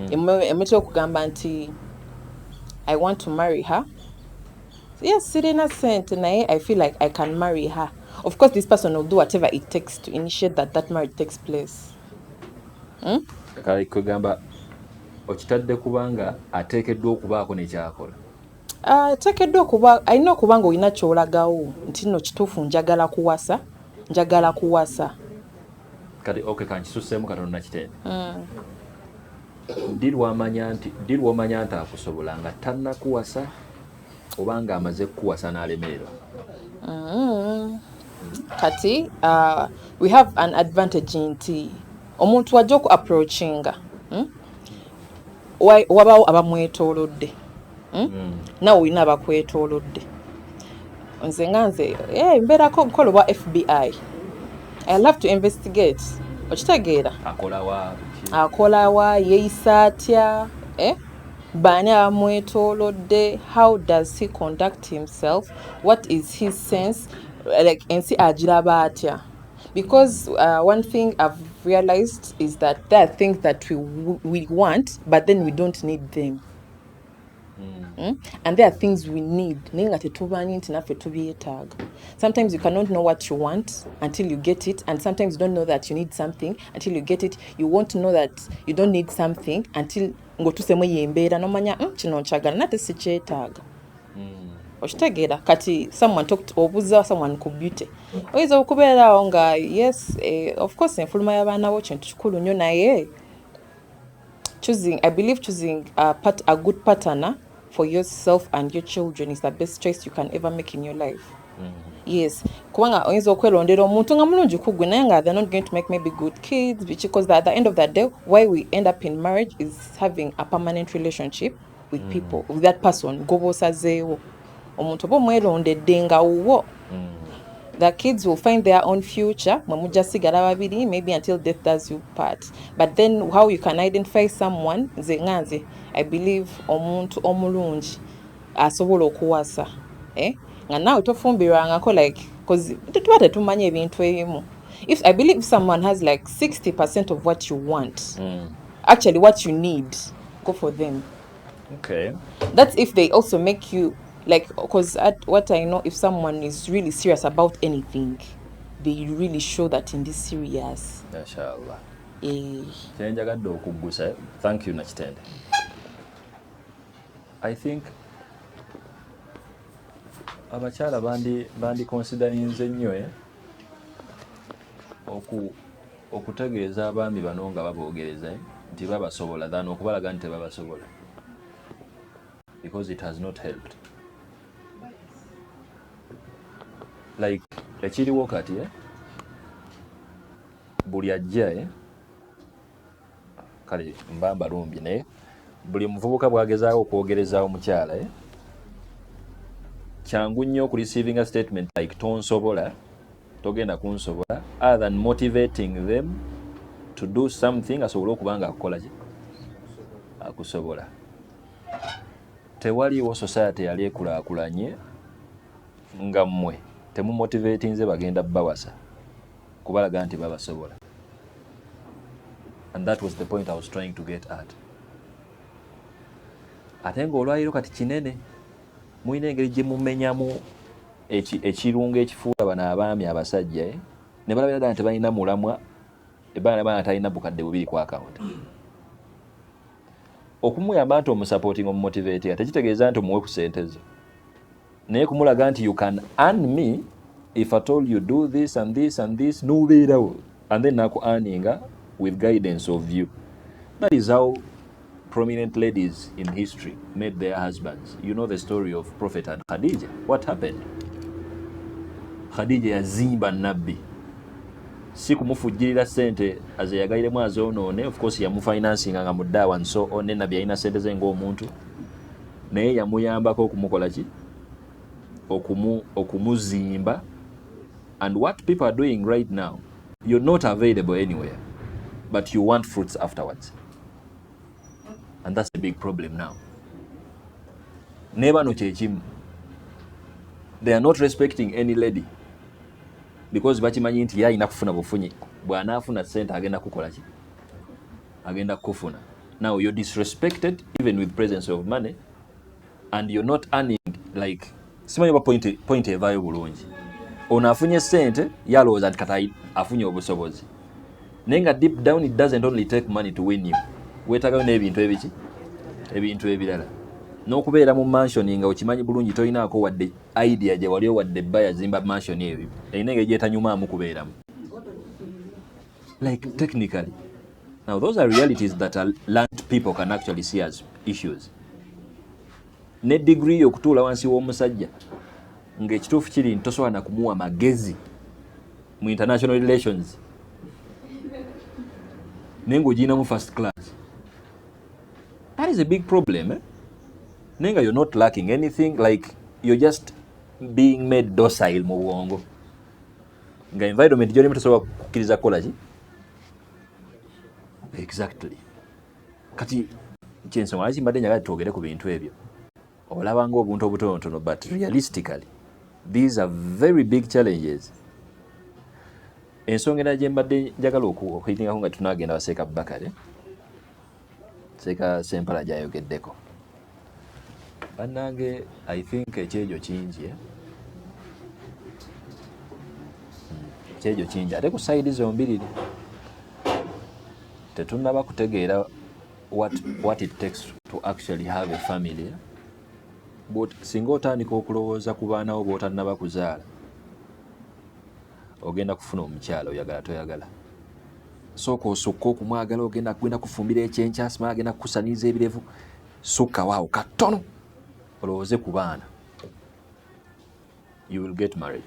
Emetera okugamba nti I want to marry her. Yes, sirina sente naye I feel like I can marry her. Of course, this person will do whatever it takes to initiate that marriage takes place. Kale kugamba okitadde kubanga ateekeddwa okubaako nekyakola. Ateekeddwa okuba alina okuba nga olina kyolagawo nti nno kituufu njagala kuwasa. Kati kankisuseemu katono nakitende. Ddi lw'omanya nti akusobola nga tannakuwasa oba nga amaze kukuwasa n'alemererwa? Kati we have an advantage nti omuntu wajja oku approachinga wabawo abamwetoolodde nawe olina abakwetoolodde. Nze mbeerako nkola obwa FBI. I love to investigate. Okitegeera? Akola wa yeeyisa atya? Baani abamwetoolodde? How does he conduct himself? What is his sense? Like ensi agiraba atya? Because one thing I've realized is that there are things that we want, but then we don't need them. And there are things we need. Sometimes you cannot know what you want until you get it, and sometimes you don't know that you need something until you get it. You won't know that you don't need something until ngotusemu yembeera nomanya kino nkyagala nate sikyetaaga. Okitegeera? Kati someone talked obuza someone ku beauty. Oyinza okubeerawo nga yes, of course enfuluma y'abaana bo kintu kikulu nnyo naye I believe choosing a good partner for yourself and your children is the best choice you can ever make in your life. Yes. Kubanga oyinza okwelondera omuntu nga mulungi kugwe naye nga they're not going to make maybe good kids, because at the end of the day, why we end up in marriage is having a permanent relationship with people, with that person. Gobosazeewo. Omuntu oba omwelondedde nga wuwo. The kids will find their own future. Mamujja sigala babiri, maybe until death does you part. But then how you can identify someone, nze I believe omuntu omulungi asobola okuwasa. Nga nawe tofumbirwangako like, because tuba tetumanya ebintu ebimu. I believe if someone has like 60% of what you want, actually what you need, go for them. Okay. That's if they also make you like, because what I know, if someone is really serious about anything, they really show that in this serious. Inshallah. Kyenjagadde okuggusa. Thank you Nakitende. I think abakyala bandi considerinze nnyo okutegeeza abaami bano nga baboogereza nti babasobola than okubalaga nti tebabasobola, because it has not helped. Like ekiriwo kati buli ajja kale mbamba lumbi naye buli muvubuka bwagezaawo okwogereza omukyala kyangu nnyo ku receiving a statement like tonsobola, togenda kunsobola, other than motivating them to do something asobole okubanga akukola ki akusobola. Tewaliwo society yali ekulaakulanye nga mmwe temumotivatinze bagenda bawasa kubalaga nti babasobola. And that was the point I was trying to get at. Ate ng'olwaliro kati kinene mulina engeri gye mumenyamu ekirungo ekifuula bano abaami abasajja ne balabira ddala tebalina mulamwa ebaana talina bukadde bubiri ku account. Okumuyamba nti omusupporting omumotivate tekitegeeza nti omuwe ku ssente zo, naye kumulaga nti you can earn me if I told you do this and this and this, n'obeerawo and then naku earninga with guidance of you. That is how prominent ladies in history met their husbands. You know the story of Prophet and Khadija. What happened? Khadija yazimba nabbi, si kumufujjirira ssente azeyagaliremu azoonoone. Of course yamufinancinga nga muddawa and so on, ne nabbi yalina ssente ze ng'omuntu, naye yamuyambako okumukola ki, okumuzimba. And what people are doing right now, you're not available anywhere, but you want fruits afterwards. And that's the big problem now. Never no chechimu. They are not respecting any lady because bakimanyi nti yalina kufuna bufunyi, bw'anaafuna ssente agenda kukola ki, agenda kufuna. Now you're disrespected even with presence of money and you're not earning. Like simanyi oba point evaayo bulungi. Ono afunye ssente yalowooza nti kati afunye obusobozi, naye nga deep down it doesn't only take money to win you. Weetagayo n'ebintu ebiki, ebintu ebirala. N'okubeera mu mansion nga okimanyi bulungi tolinaako wadde idea gye wali wadde bba yazimba mansion ebyo, erina engeri gyetanyumaamu kubeeramu. Like technically. Now those are realities that are learned people can actually see as issues. Ne degree y'okutuula wansi w'omusajja ng'ekituufu kiri nti tosobola na kumuwa magezi mu international relations, naye ng'ogiyinamu first class. That is a big problem, eh? Nenga you're not lacking anything, like you're just being made docile mu bwongo. Nga environment gyolimu tosobola kukkiriza kukola ki? Exactly. Kati kyensonga lwaki mbadde njagala twogere ku bintu ebyo. Olaba ng'obuntu obutonotono, but realistically these are very big challenges. Ensonga era gye mbadde njagala okuyitingako nga tunaagenda baseeka Bakare, seeka Sempala gy'ayogeddeko. Bannange, I think ekyejo kingi, ekyejo kingi ate ku sayidi zombiriri tetunnaba kutegeera what it takes to actually have a family. But singa otandika okulowooza ku baana bo b'otannaba kuzaala, ogenda kufuna omukyala oyagala toyagala. Sooka osukka okumwagala, ogenda kufumbira ekyenkyasima, agenda kukusaniiza ebirevu, sukka waawo katono olowooze ku baana. You will get married.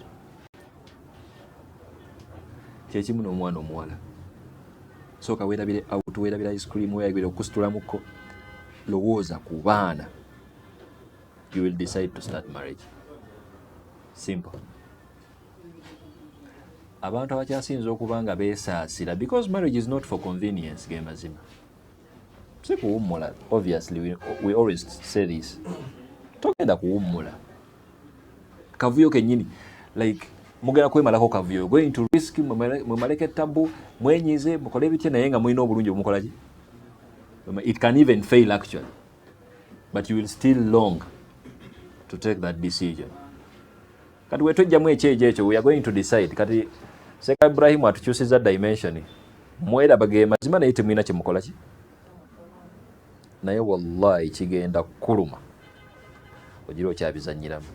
Kyekimu n'omwana omuwala, sooka weerabire out, weerabire ice cream, weerabire okusitulamuko, lowooza ku baana. You will decide to start marriage. Simple. Abantu abakyasinza okuba nga beesaasira, because marriage is not for convenience, ge mazima. Si kuwummula. Obviously we always say this. Togenda kuwummula. Kavuyo kennyini, like mugenda kwemalako kavuyo, going to risk, mwemaleke tabu, mwenyize, mukole bitya naye nga mulina obulungi omukola ki. It can even fail actually, but you will still long to take that decision. Kati wetujjamu ekyejo ekyo, we are going to decide. Kati Seka Ibrahim atukyusiza dimension. Mweraba ge mazima naye temulina kye mukola ki. Naye wallahi kigenda kuluma ogira okyabizanyiramu.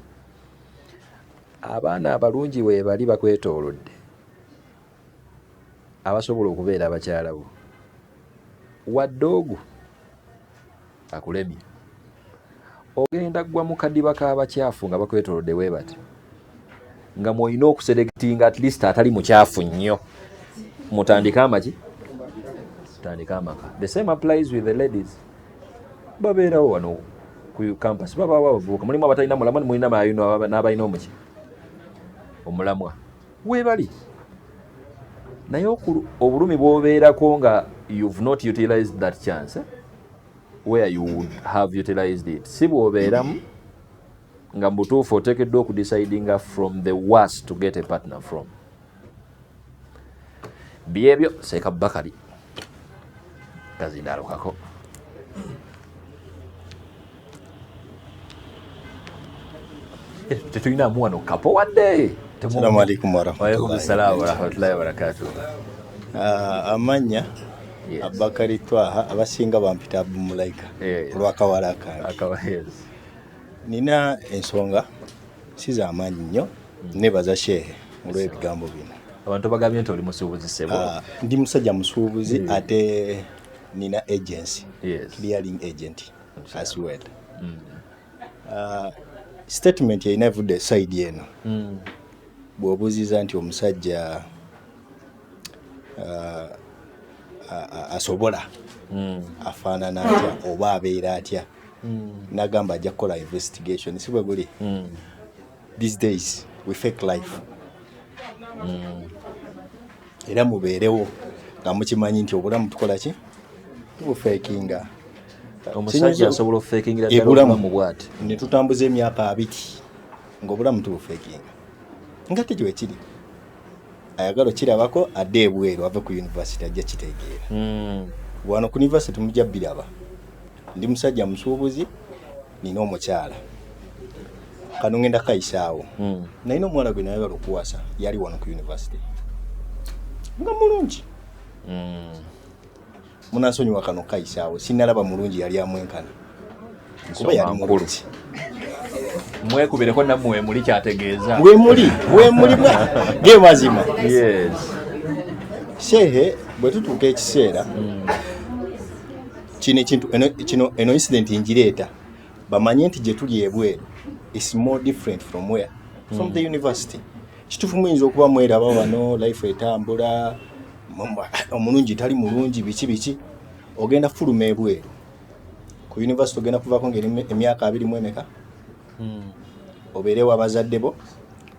Abaana abalungi we bali bakwetoolodde, abasobola okubeera abakyala bo, wadde ogwo akulemye, ogenda gwa mu kadiba k'abakyafu nga bakwetoolodde we bati, nga mwolina okuselectinga at least atali mukyafu nnyo, mutandika amaki, mutandika amaka. The same applies with the ladies. Babeerawo wano ku campus, babaawo abavubuka, mulimu abatalina mulamwa, mulina n'abalina omuki omulamwa, weebali. Naye obulumi bw'obeerako nga you've not utilized that chance, where you would have utilized it, si bw'obeeramu nga mbutuufu oteekeddwa okudecidinga from the worst to get a partner from. Byebyo Seeka Bakari gazindaalukako. Tetulinamu wano kapo wadde. Assalamu alaikum warahmatullahi wabarakatuh. Amanya Abakari Twaha abasinga bampita Abu Mulaika olwakawala kange. Nina ensonga siza amanyi nnyo nebaza shehe olw'ebigambo bino. Abantu bagambye nti oli musuubuzi ssebo. Ndi musajja musuubuzi ate nina agency, clearing agent as well. Statement yalina evudde side eno bw'obuuziza nti omusajja asobola afaanana atya oba abeera atya, nagamba ajja kukola investigation. Si bwe guli these days we fake life. Era mubeerewo nga mukimanyi nti obulamu tukola ki tubufeekinga. Omusajja asobola ofeekingira ddala obulamu bw'ati ne tutambuza emyaka 2 ng'obulamu tubufeekinga nga tekyo ekiri. Ayagala kirabako adde ebweru ave ku university ajja kitegeera. Wano ku university mujja biraba. Ndi musajja musuubuzi, nina omukyala kano ngenda kayisaawo. Nalina omuwala gwe nayagala okuwasa yali wano ku university nga mulungi. Munansonyiwa kano kayisaawo sinalaba mulungi yali amwenkana kuba yali mulungi. Mwekubireko nammwe muli kyategeeza. Wemuli ge mazima. Yes. Shehe bwe tutuuka ekiseera kino incident ngireeta bamanye nti gye tuli ebweru is more different from where from the university. Kituufu muyinza okuba mweraba wano life etambula omulungi tali mulungi biki ogenda fuluma ebweru ku university ogenda kuvaako ng'emyaka 20 mu emeka obeerewo abazadde bo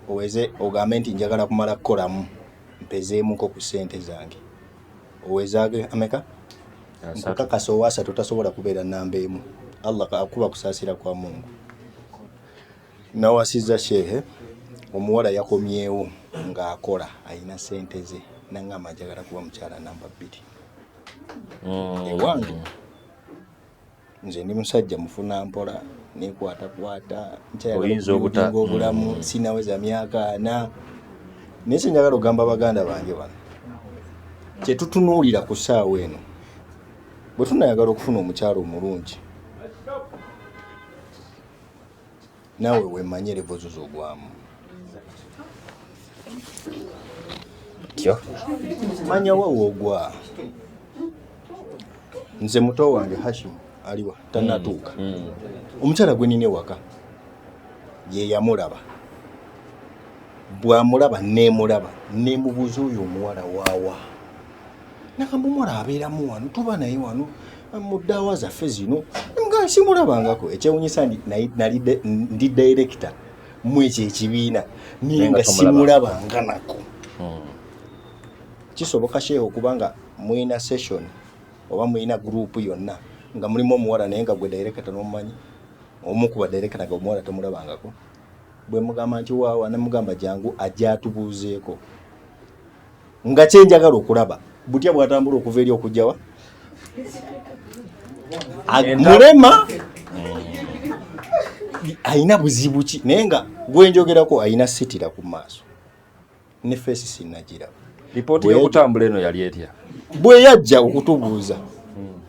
oweze ogambe nti njagala kumala kukolamu mpezeemuko ku ssente zange oweze ameka nkakakasa owaasa totasobola kubeera namba emu. Allah akuba kusaasira kwa Mungu. Nawasiza shehe omuwala yakomyewo ng'akola ayina ssente ze nangamba njagala kuba mukyala namba 2 ewange. Nze ndi musajja mufuna mpola nekwatakwata oyinza obulamu sinaweza myaka 4 naye njagala ogamba baganda bange bano kyetutunuulira ku ssaawa eno bwe tunayagala okufuna omukyalo omulungi naawe wemanye levozo z'ogwamu. Tyo manya wa woogwa. Nze muto wange Hashim aliwa tanatuuka. Omukyala gwe nina ewaka ye yamulaba, bw'amulaba nemubuuza oyo omuwala waawa. Nagamba omuwala abeeramu wano tuba naye wano mu ddaawa zaffe zino nga simulabangako. Ekyewunyisa ndi director mu ekyo ekibiina naye nga simulabanga nako. Kisoboka shehe okubanga mwina session oba mwina group yonna nga mulimu omuwala naye nga gwe director n'omumanyi omu ku badirector nga omuwala tomulabangako, bwe mugamba nti waawa namugamba jangu ajja atubuuzeeko nga kyenjagala okulaba butya bw'atambula okuva eri okujjawa mulema ayina buzibu ki naye nga bwenjogerako ayina sitira ku maaso ne feesi sinnagiraba. Lipooti y'okutambula eno yali etya? Bwe yajja okutubuuza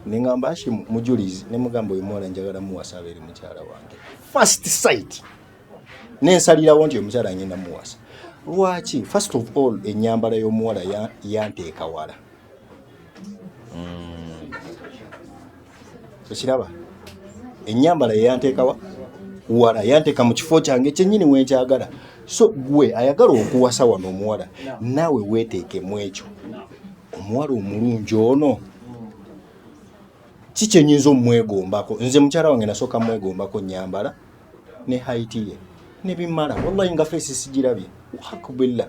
ne ngamba Hashim mujulizi ne mugamba oyo muwala njagala muwasa abeere mukyala wange. First sight nensalirawo nti omukyala ngenda muwasa. Lwaki? First of all ennyambala y'omuwala yanteeka wala. Ekiraba ennyambala yanteeka wala yanteeka mu kifo kyange kyennyini wenkyagala. So gwe ayagala okuwasa wano omuwala naawe weeteekemu ekyo omuwala omulungi ono kikyenyinza omwegombako. Nze mukyala wange nasooka mwegombako nnyambala ne haiti ye ne bimala wallahi nga feesi sigirabye wakubilla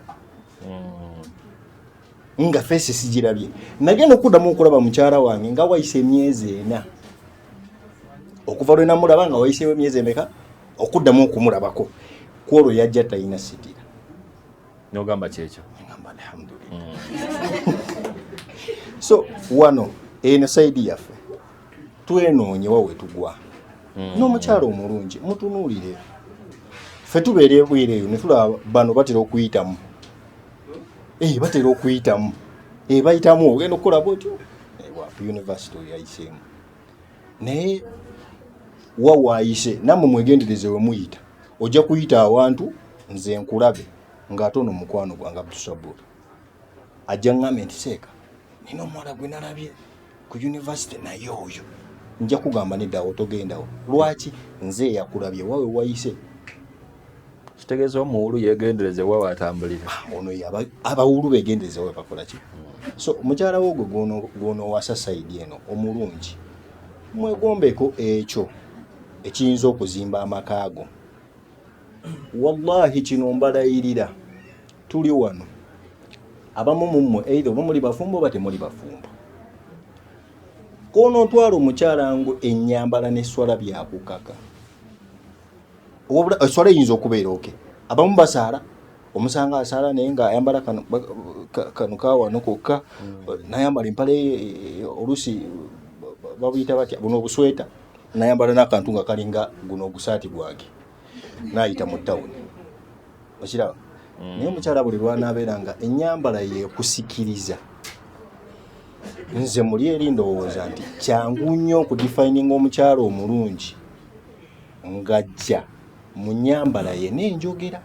nga feesi sigirabye. Nagenda okuddamu okulaba mukyala wange nga wayise emyezi 4 okuva lwe namulaba nga wayiseewo emyezi emeka okuddamu okumulabako kwolwo yajja talina sitira n'ogamba kyekyo ngamba alhamdulillah. So wano eno saidi yaffe twenoonye wa wetugwa n'omukyalo omulungi mutunuulire ffe tubeera ebwire eyo ne tulaba bano batera okuyitamu batera okuyitamu bayitamu ogenda okukola bwotyo university oyayiseemu naye wawaayise nammwe mwegendereze we muyita ojja kuyita awantu nze nkulabe ng'ate ono mukwano gwange Abdusabur ajja ngambye nti seeka nina omuwala gwe nalabye ku university naye oyo nja kugamba neddawo togendawo lwaki nze yakulabye wawe wayise kitegeeza omuwulu yegendereze wawe atambulira ono abawulu begendereze wawe bakola ki so mukyala wo gwe gw'onoowasa sayidi eno omulungi mwegombeko ekyo ekiyinza okuzimba amaka go wallahi kino mbalayirira tuli wano abamu mummwe either oba muli bafumbo oba temuli bafumbo koonootwala omukyala ngu ennyambala n'esswala byakukaka esswala eyinza okubeera oke abamu basaala omusanga asaala naye ng'ayambala kano kawano kokka nayambala empale olusi babuyita batya buno obusweta nayambala n'akantu nga kalinga guno ogusaati gwage n'ayita mu ttawuni okiraba naye omukyala buli lwanaabeera nga ennyambala yeekusikiriza nze muli eri ndowooza nti kyangu nnyo okudifininga omukyala omulungi ng'ajja mu nnyambala ye n'enjogera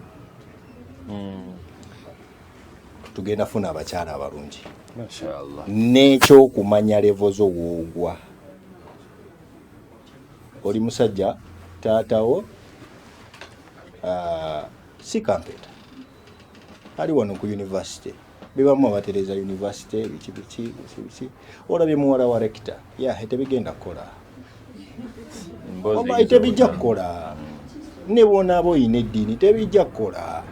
tugenda funa abakyala abalungi mashallah n'ekyokumanya levo zo woogwa oli musajja taatawo si kampeta ali wano ku university bebamu abatereza university biki olabye muwala wa rector tebigenda kukola oba tebijja kukola ne bonaaba oyina eddiini tebijja kukola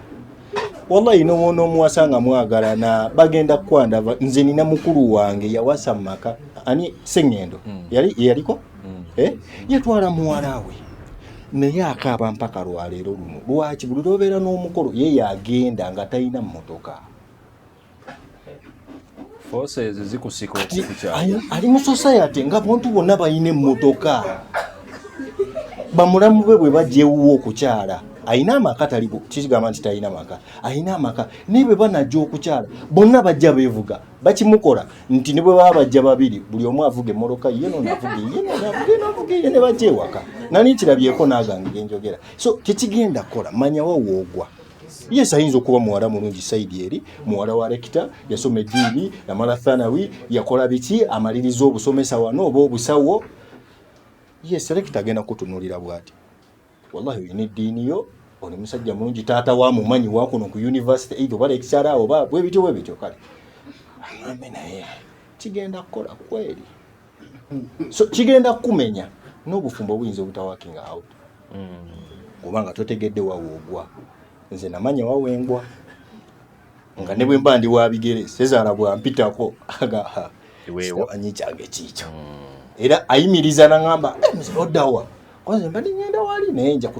wallahi nowoona omuwasa nga mwagalana bagenda kukwandava nze nina mukulu wange yawasa mu maka ani Sengendo yaliko yatwala muwala we naye akaaba mpaka lwaleero luno lwaki buli lwobeera n'omukolo ye yagenda nga talina mmotoka forces zikusika okukukyala ali mu society nga bantu bonna balina emmotoka bamulamu be bwe bajja ewuwo okukyala ayina amaka talibo kigamba nti talina maka ayina amaka naye bwe banajja okukyala bonna bajja beevuga bakimukola nti ne bwe baba bajja babiri buli omu avuga emmotoka ye navuge ne bajja ewaka nani kirabyeko n'agange genjogera so tekigenda kukola manya wawoogwa yes ayinza okuba muwala mulungi saidi eri muwala wa rekita yasoma eddiini yamala thanawi yakola biki amaliriza obusomesa wano oba obusawo yes rekita agenda kutunuulira bwati wallahi oyina eddiini yo oli musajja mulungi taata wa mumanyi wakuno ku university either oba lekisara oba bwe bityo kale agambe naye kigenda kukola kweri so kigenda kumenya n'obufumbo buyinza obutawakinga out kubanga totegedde wawoogwa nze namanya wawengwa nga ne bwe mba ndi wa bigere sezaala bwampitako anyi kyange kiikyo era ayimiriza n'angamba oddawa kwanze mbadde ngenda wali naye nja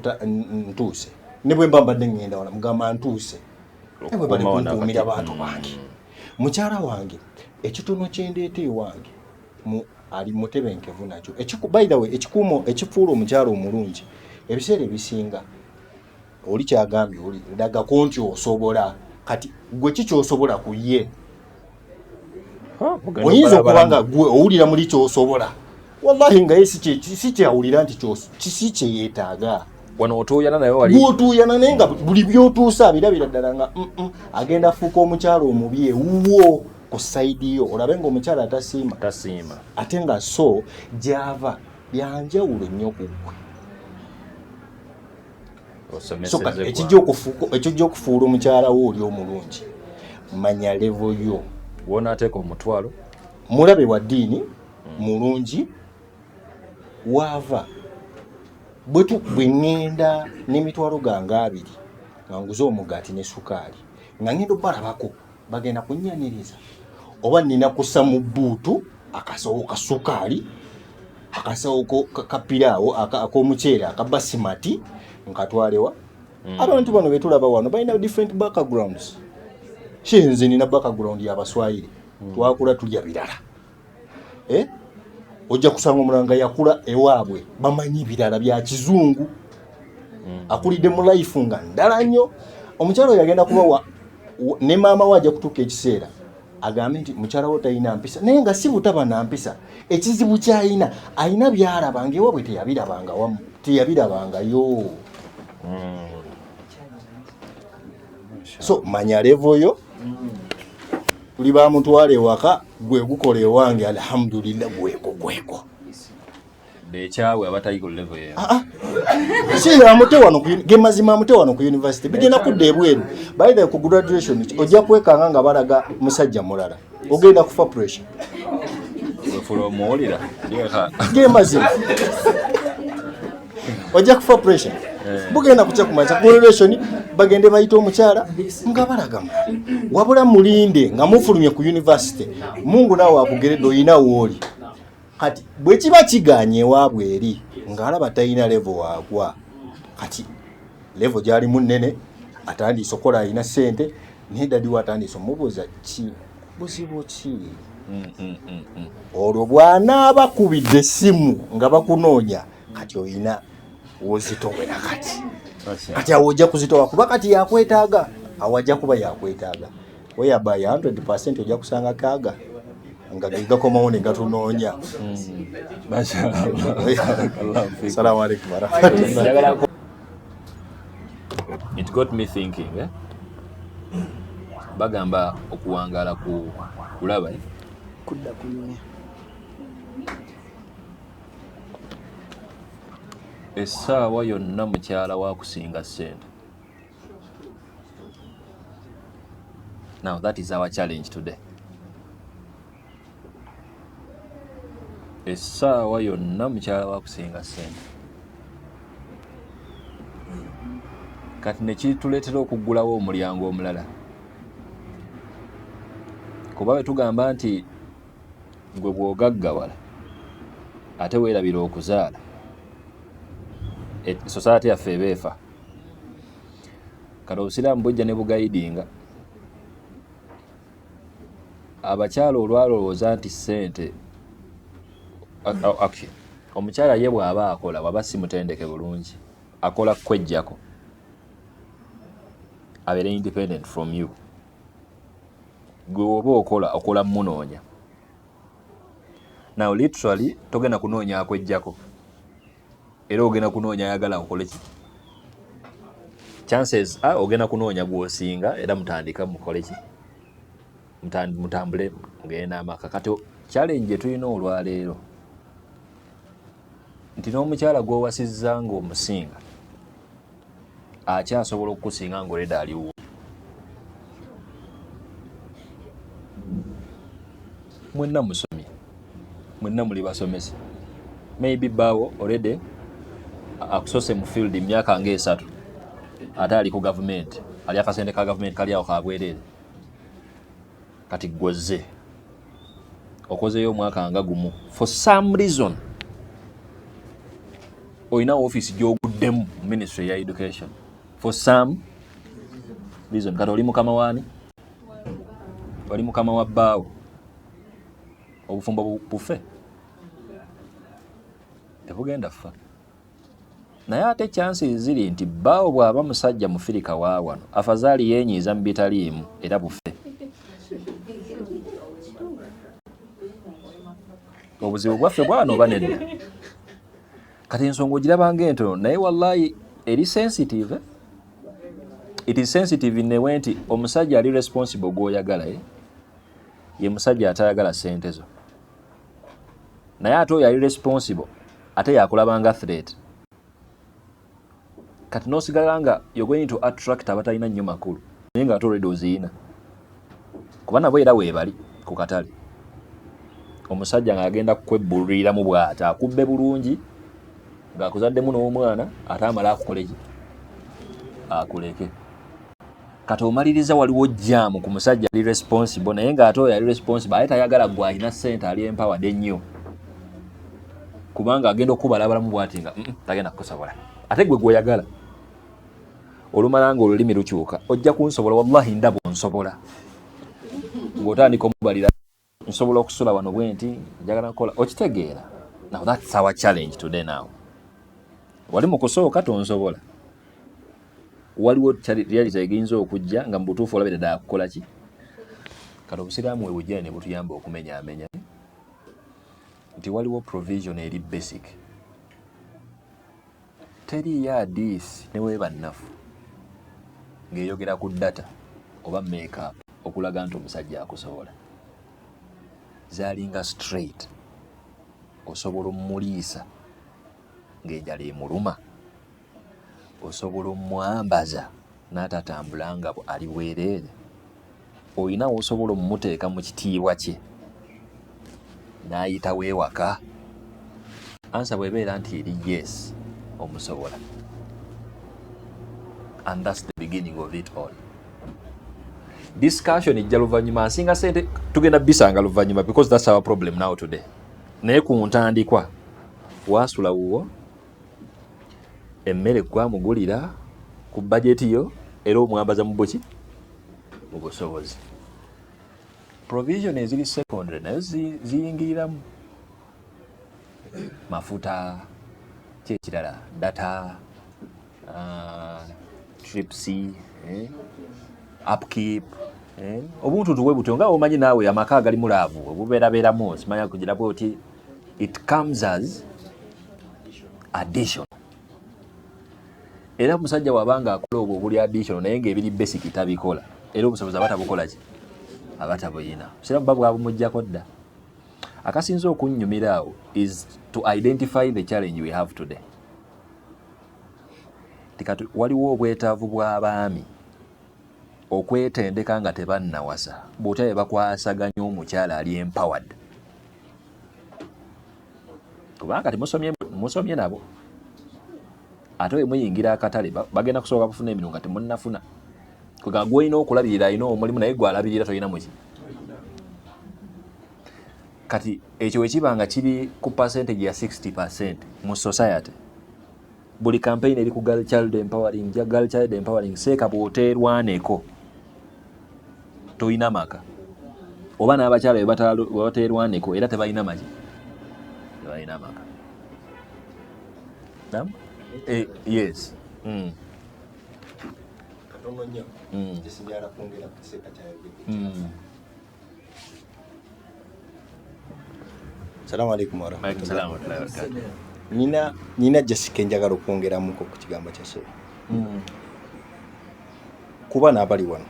ntuuse ne bwe mba mbadde ngenda wala mugamba ntuuse ne bwe bali kunkuumira bantu bange mukyala wange ekitono kyendeeta ewange ali mutebenkevu nakyo by the way ekikuumo ekifuula omukyala omulungi ebiseera ebisinga oli kyagambye oli ndagako nti osobola kati gwe kikyosobola ku ye oyinza okuba nga gwe owulira muli kyosobola wallahi nga ye si kyawulira nti kisi kyeyeetaaga wano otuuyana naye wali gwotuuyana naye nga buli byotuusa abirabira ddala nga agenda fuuka omukyala omubi ewuwo ku sayidi yo olabe ng'omukyala atasiima ate nga so gyava byanjawulo nnyo ku ggwe so kati ekijja okufuula omukyala wo oli omulungi manya levo yo wonaateeka omutwalo mulabe wa ddiini mulungi waava bwe ŋŋenda n'emitwalo gange 2 nga nguze omugaati ne sukaali nga ŋŋenda obalabako bagenda kunnyaniriza oba nina kussa mu bbuutu akasawo ka sukaali akasawo kapiraawo ak'omuceere aka basimati nkatwalewa abantu bano betulaba wano balina different backgrounds. Nze nina background y'Abaswahili twakula tulya birala. Ojja kusanga omulanga yakula ewaabwe bamanyi birala bya kizungu. Akulidde mu life nga ndala nnyo. Omukyalo yagenda kuba ne maama we ajja kutuuka ekiseera agambe nti mukyala wo talina mpisa naye nga si butaba na mpisa. Ekizibu ky'alina alina byalabanga ewaabwe teyabirabangayo. So manya level yo tuli bamutwala ewaka gwe gukola ewange alhamdulillah gweko ekyawe abatayi ku level yeyo. Si amute wano gemazima amute wano ku university bigenda kudda ebweru. By the ku graduation ojja kwekanga nga balaga musajja mulala ogenda kufa pressure from olira gemazima ojja kufa pressure. Bugenda kucha kumacha graduation bagende bayita omukyala nga balaga wabula mulinde nga mufulumye ku university Mungu nawe akugeredde oyina wooli. Kati bwe kiba kiganye ewaabwe eri ng'alaba talina level waagwa kati level gyali munene atandise okola alina ssente naye dadi we atandise omubuuza ki buzibu ki. Olwo bw'anaaba kubidde essimu nga bakunoonya kati oyina wozitowera kati awo ojja kuzitowa kuba kati yakwetaaga awajja kuba yakwetaaga whereby 100% ojja kusanga kaaga nga gakomawo ne gatunoonya. Assalamu alaikum warahmatullahi. It got me thinking bagamba okuwangaala kulaba kudda kunyumya. essaawa yonna mukyala wa kusinga ssente. Now that is our challenge today. Essaawa yonna mukyala wa kusinga ssente. Kati ne kituleetera okuggulawo omulyango omulala. Kuba bwe tugamba nti gwe bw'ogaggawala ate weerabira okuzaala society yaffe ebeefa. Kati obusiraamu bujja ne bugayidinga abakyala olwalowooza nti ssente omukyala ye bw'aba akola waba si mutendeke bulungi akola kwejjako abeere independent from you. Gwe oba okola munoonya. Now literally togenda kunoonya akwejjako era ogenda kunoonya ayagala okole ki. Chances ogenda kunoonya gw'osinga era mutandika mukole ki mutambule mugenda amaka. Kati challenge gye tulina olwaleero nti n'omukyala gw'owasizza ng'omusinga akyasobola okukusinga ng'oleda aliwo. Mwenna musomi, mwenna muli basomesi. Maybe bawo already akusose mu field emyaka nga 3 ate ali ku government ali akasente ka government kali awo kabwerere. Kati gwozze okozeyo omwaka nga gumu for some reason oyina office gy'oguddemu ministry ya education for some reason. Kati oli mukama waani? Oli mukama wa bbaawo obufumbo bufe tebugenda ffa. Naye ate chances ziri nti bbaawo bw'aba musajja mufirika wa wano afazaali yeenyiiza mu bitaliimu era bufe. Obuzibu bwaffe bwana oba nedda. Kati ensonga ogirabanga entono naye wallahi eri sensitive. It is sensitive in a way nti omusajja ali responsible gw'oyagala ye musajja atayagala ssente zo. Naye ate oyo ali responsible ate yakulabanga threat. Kati n'osigala nga you're going to attract abatalina nnyo makulu naye nga ate already oziina. Kuba nabo era weebali ku katale. Omusajja ng'agenda kukwebbuliriramu bw'ati akubbe bulungi ng'akuzaddemu n'omwana ate amala akukole ki akuleke. Kati omaliriza waliwo jjaamu ku musajja ali responsible naye ng'ate oyo ali responsible ate tayagala gwe alina ssente ali empowered ennyo kubanga agenda okubalabalamu bw'ati nga tagenda kukusobola ate gwe gw'oyagala olumala ng'olulimi lukyuka ojja kunsobola wallahi ndaba onsobola ng'otandika omubalira nsobola okusula wano bwe nti njagala nkola okitegeera. Now that's our challenge today now. Wali mu kusooka tonsobola, waliwo reality egiyinza okujja nga mu butuufu olabira ddala kukola ki. Kati obusiraamu we bujja ne butuyamba okumenyaamenya nti waliwo provision eri basic. Teriyo hadisi ne weeba nnafu ng'eyogera ku data oba makeup okulaga nti omusajja akusobola. Zaalinga straight osobola omuliisa ng'enjala emuluma, osobola omwambaza n'atatambula nga ali bwereere, olina osobola omumuteeka mu kitiibwa kye n'ayita weewaka. Ansa bw'ebeera nti eri yes omusobola, and that's the beginning of it all. Discussion ejja luvannyuma, nsinga sente tugenda bisanga luvannyuma because that's our problem now today. Naye ku ntandikwa waasula wuwo emmere gwamugulira ku bajeti yo era omwambaza mu buki mu busobozi. Provision eziri secondary nayo ziyingiriramu mafuta, kyekirala data, trips, upkeep, obuntu tuwe butyo nga omanyi naawe amaka agali mulaavu obubeerabeeramu simanya kugira bwoti it comes as addition. Era musajja wabanga akola obwo obuli addition naye ng'ebiri basic tabikola era obusobozi abatabukola ki abatabuyina sira bba bwabumuggyako dda. Akasinza okunnyumira awo is to identify the challenge we have today. Tikati waliwo obwetaavu bw'abaami okwetendeka nga tebannawasa bw'otabe bakwasaganya omukyala ali empowered. Kubanga temusomye nabo ate we muyingira akatale bagenda kusooka kufuna emirimu nga temunnafuna. Kuga gwolina okulabirira alina omulimu naye gwalabirira tolina muki. Kati ekyo wekibanga kiri ku percentage ya 60% mu society. Buli campaign eri ku girl child empowering seeka bw'oteerwaneko toyina maka oba n'abakyala bateerwaneko era tebalina maki tebalina maka. Yes. Katono nnyo kisigala kwongera ku kiseeka kyayogedde. Assalamu alaikum warahmatullahi wabarakatuh. Nina Jessica njagala okwongeramuko ku kigambo kya Sheikh. Kuba n'abali wano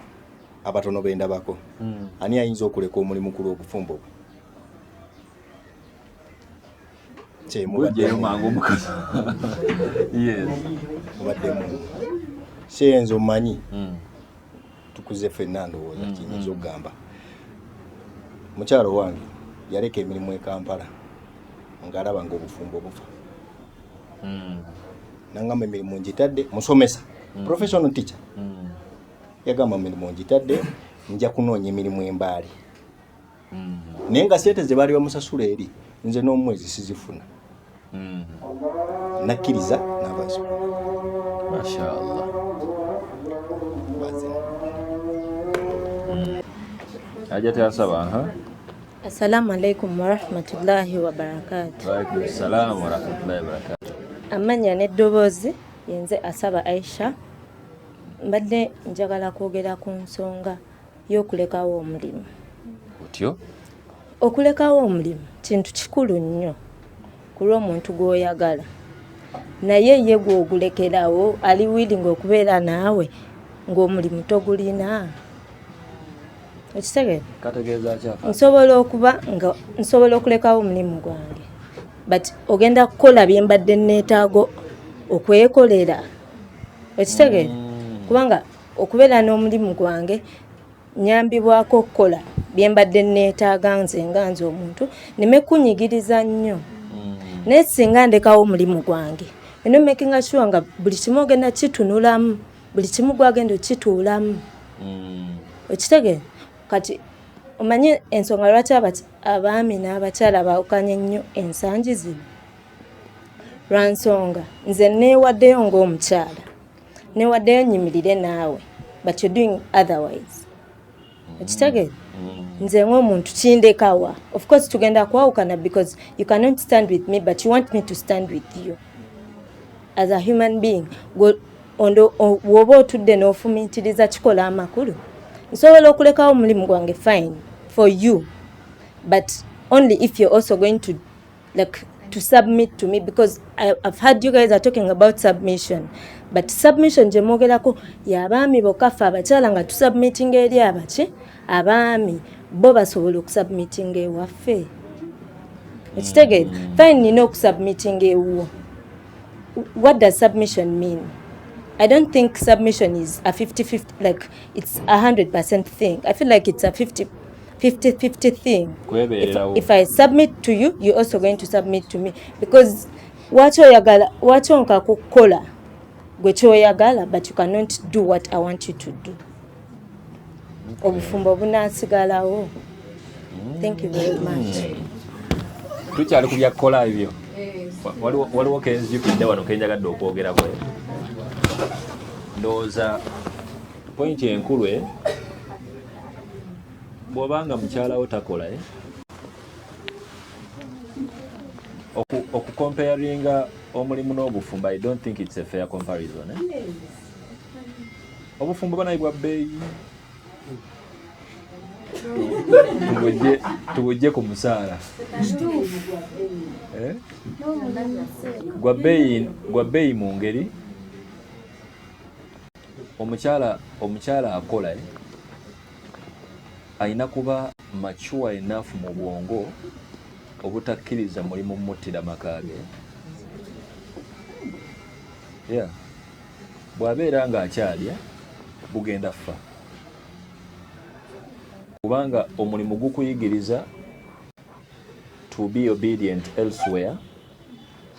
abatono bendabako ani ayinza okuleka omulimu ku lw'obufumbo bwe? Mubaddemu Sheikh omanyi tukuze ffenna ndowooza kiyinza okugamba mukyalo wange yaleka emirimu e Kampala ng'alaba ng'obufumbo bufa. Nangamba emirimu ngitadde musomesa professional teacher yagamba emirimu ngitadde nja kunoonya emirimu embaali naye nga sente ze baali bamusasula eri nze n'omwezi sizifuna. Nakkiriza n'abaso. Mashaallah. Ajate asaba Assalamu alaikum warahmatullahi wabarakatuh. Wa alaikum assalam warahmatullahi wabarakatuh. Amanya n'eddoboozi yenze asaba Aisha. Mbadde njagala kwogera ku nsonga y'okulekawo omulimu. Otyo? Okulekawo omulimu kintu kikulu nnyo ku lw'omuntu gw'oyagala. Naye ye gw'ogulekerawo ali willing okubeera naawe ng'omulimu togulina. Ekitegeeza? Kategeeza kyafa. Nsobola okulekawo omulimu gwange. But ogenda kukola bye mbadde neetaago okwekolera. Ekitegeeza? Kubanga okubeera n'omulimu gwange nyambibwako okukola bye mbadde neetaaga nze nga nze omuntu neme kunyigiriza nnyo. Naye singa ndekawo omulimu gwange eno making sure nga buli kimu ogenda kitunulamu, buli kimu gwagenda okituulamu. Ekitegeeza? Kati omanye ensonga lwaki abaami n'abakyala bawukanye nnyo ensangi zino. Lwa nsonga nze neewaddeyo ng'omukyala newaddeyo nyimirire naawe but you're doing otherwise ekitegeera nze ng'omuntu kindekawa of course tugenda kwawukana because you cannot stand with me but you want me to stand with you as a human being woba otudde n'ofumiitiriza kikola amakulu nsobola okulekawo omulimu gwange fine for you but only if you're also going to like to submit to me because I've heard you guys are talking about submission but submission gye mwogerako y'abaami bokaffe abakyala nga tusubmitting eri abaki abaami bo basobola okusubmitting ewaffe ekitegeera fine nina okusubmitting ewuwo what does submission mean? I don't think submission is a 50-50 like it's 100% thing. I feel like it's a 50-50 thing. If I submit to you, you're also going to submit to me because watu onka kukola gwe kyoyagala but you cannot do what I want you to do. Obufumbo bunasigalawo. Thank you very much. Tukyali kubya kukola ebyo. Waliwo kenzijukidde wano kenjagadde okwogerako. Ndowooza pointi enkulu bw'obanga mukyalawo takola okucomparinga omulimu n'obufumbo I don't think it's a fair comparison. Obufumbo banayi bwa bbeeyi tubujje ku musaala gwa bbeeyi mu ngeri omukyala akola ayina kuba mature enough mu bwongo obutakkiriza mulimu muttira maka ge bw'abeera ng'akyalya bugenda ffa kubanga omulimu gukuyigiriza to be obedient elsewhere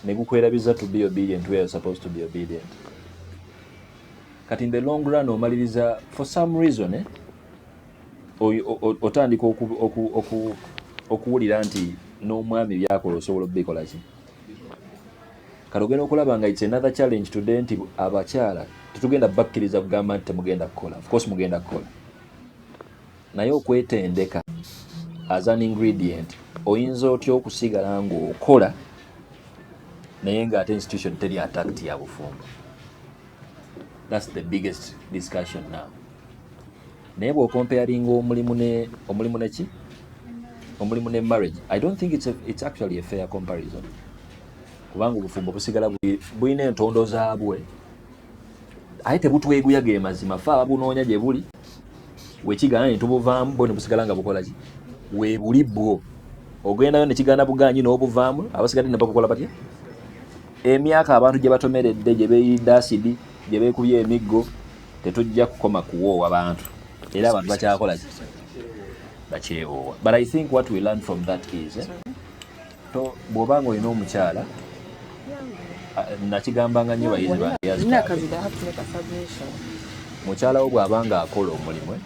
ne gukwerabiza to be obedient where you're supposed to be obedient. Kati in the long run omaliriza for some reason otandika okuwulira nti n'omwami byakola osobola obikola ki kati ogenda okulaba nga it's another challenge today nti abakyala tetugenda bakkiriza kugamba nti temugenda kukola of course mugenda kukola naye okwetendeka as an ingredient oyinza otya okusigala ng'okola naye ng'ate institution teri attacked ya bufumbo. That's the biggest discussion now. Naye bw'ocomparinga omulimu ne marriage, I don't think it's actually a fair comparison. Kubanga obufumbo busigala bulina entondo zaabwe ate tebutweguya ge mazima fe ababunoonya gye buli wekigaana ne tubuvaamu bo ne busigala nga bukola ki we buli bwo ogendayo ne kigaana buganyi n'obuvaamu abasigadde ne babukola batya emyaka abantu gye batomeredde gye beeyiridde asidi gye beekubye emiggo tetujja kukoma kuwoowa abantu era abantu bakyakola ki bakyewoowa. But I think what we learn from that is to bw'obanga olina omukyala nakigambanga nnyo bayizi bange mukyala wo bw'abanga akola omulimu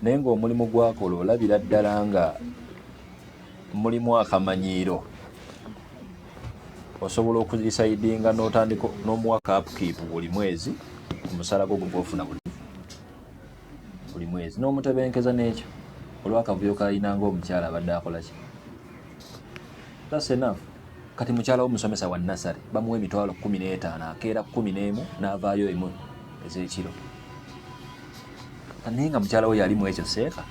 naye ng'omulimu gwakola olabira ddala nga mulimu akamanyiiro osobola okuzisaidinga n'otandika n'omuwa upkeep buli mwezi ku musala gwo gw'ofuna buli mwezi n'omutebenkeza n'ekyo olw'akavuyo kalina ng'omukyala abadde akola ki. That's enough. Kati mukyala w'omusomesa wa nasale bamuwa emitwalo 15 akeera 11 n'avaayo emu ez'ekiro naye nga mukyala we yalimu ekyo seeka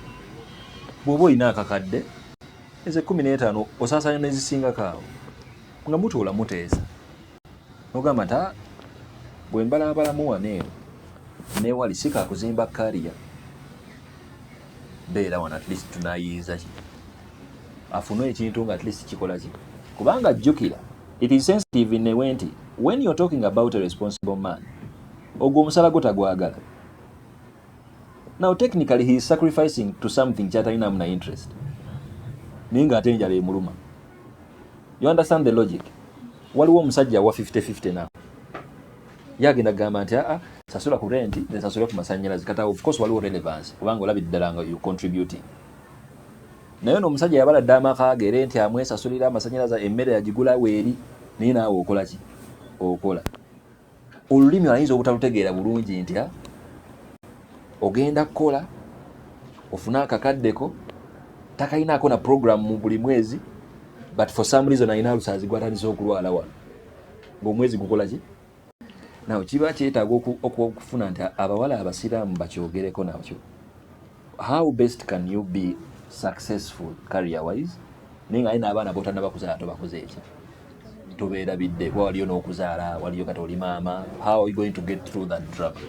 bw'oba olina akakadde eze 15 osaasanya n'ezisingako awo nga mutuula muteesa nogamba nti bwe mbalaabalamu waneewo neewali si kakuzimba kaliya beera wano at least tunayiiza ki afune ekintu nga at least kikola ki kubanga jjukira it is sensitive in a way nti when you're talking about a responsible man ogwo omusala gwo tagwagala. Now technically he is sacrificing to something kyatalinamu na interest naye nga ate enjala emuluma. You understand the logic? Waliwo omusajja wa 50-50 now yagenda kugamba nti sasula ku renti nesasula ku masannyalaze kata of course waliwo relevance kubanga olabidde ddala nga you contributing naye n'omusajja yabaladde amaka ge renti amwesasulira amasannyalaze emmere yagigula weeri naye naawe okola ki okola olulimi ayinza obutalutegeera bulungi nti ogenda kukola ofuna akakaddeko takayinaako na program mu buli mwezi but for some reason ayina alusaazi gwatandise okulwala wano ng'omwezi gukola ki naw kiba kyetaaga okufuna nti abawala abasiraamu bakyogereko nakyo how best can you be successful career wise naye nga alina abaana botanaba kuzaala tobakoze eki tobeerabidde kuba waliyo n'okuzaala waliyo kati oli maama how are you going to get through that drama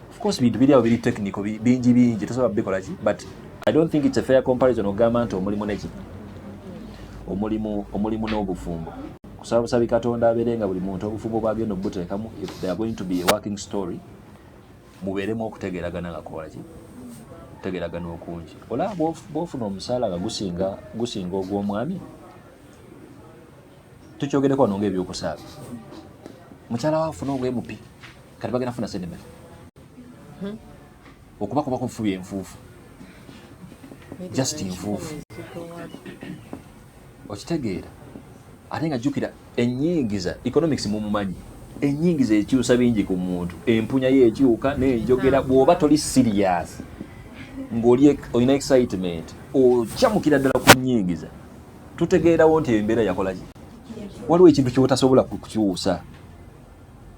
of course bintu biri awo biri technical bingi tosobola bikola ki but I don't think it's a fair comparison ogamba nti omulimu neki omulimu n'obufumbo kusabusabi Katonda abeere nga buli muntu obufumbo bwagenda obuteekamu if they are going to be a working story mubeeremu okutegeeragana nga kukola ki kutegeeragana okungi olaba bw'ofuna omusaala nga gusinga ogw'omwami tukyogereko wano ng'ebyokusaaga mukyala waafuna obwemupi kati bagenda funa sente mmeka okubakubako nfubi enfuufu just enfuufu okitegeera ate nga jjukira ennyingiza economics mumumanyi ennyingiza ekyusa bingi ku muntu empunya ye ekyuka n'enjogera bw'oba toli serious ng'oli olina excitement okyamukira ddala ku nnyingiza tutegeerawo nti embeera yakola ki waliwo ekintu kyotasobola kukyusa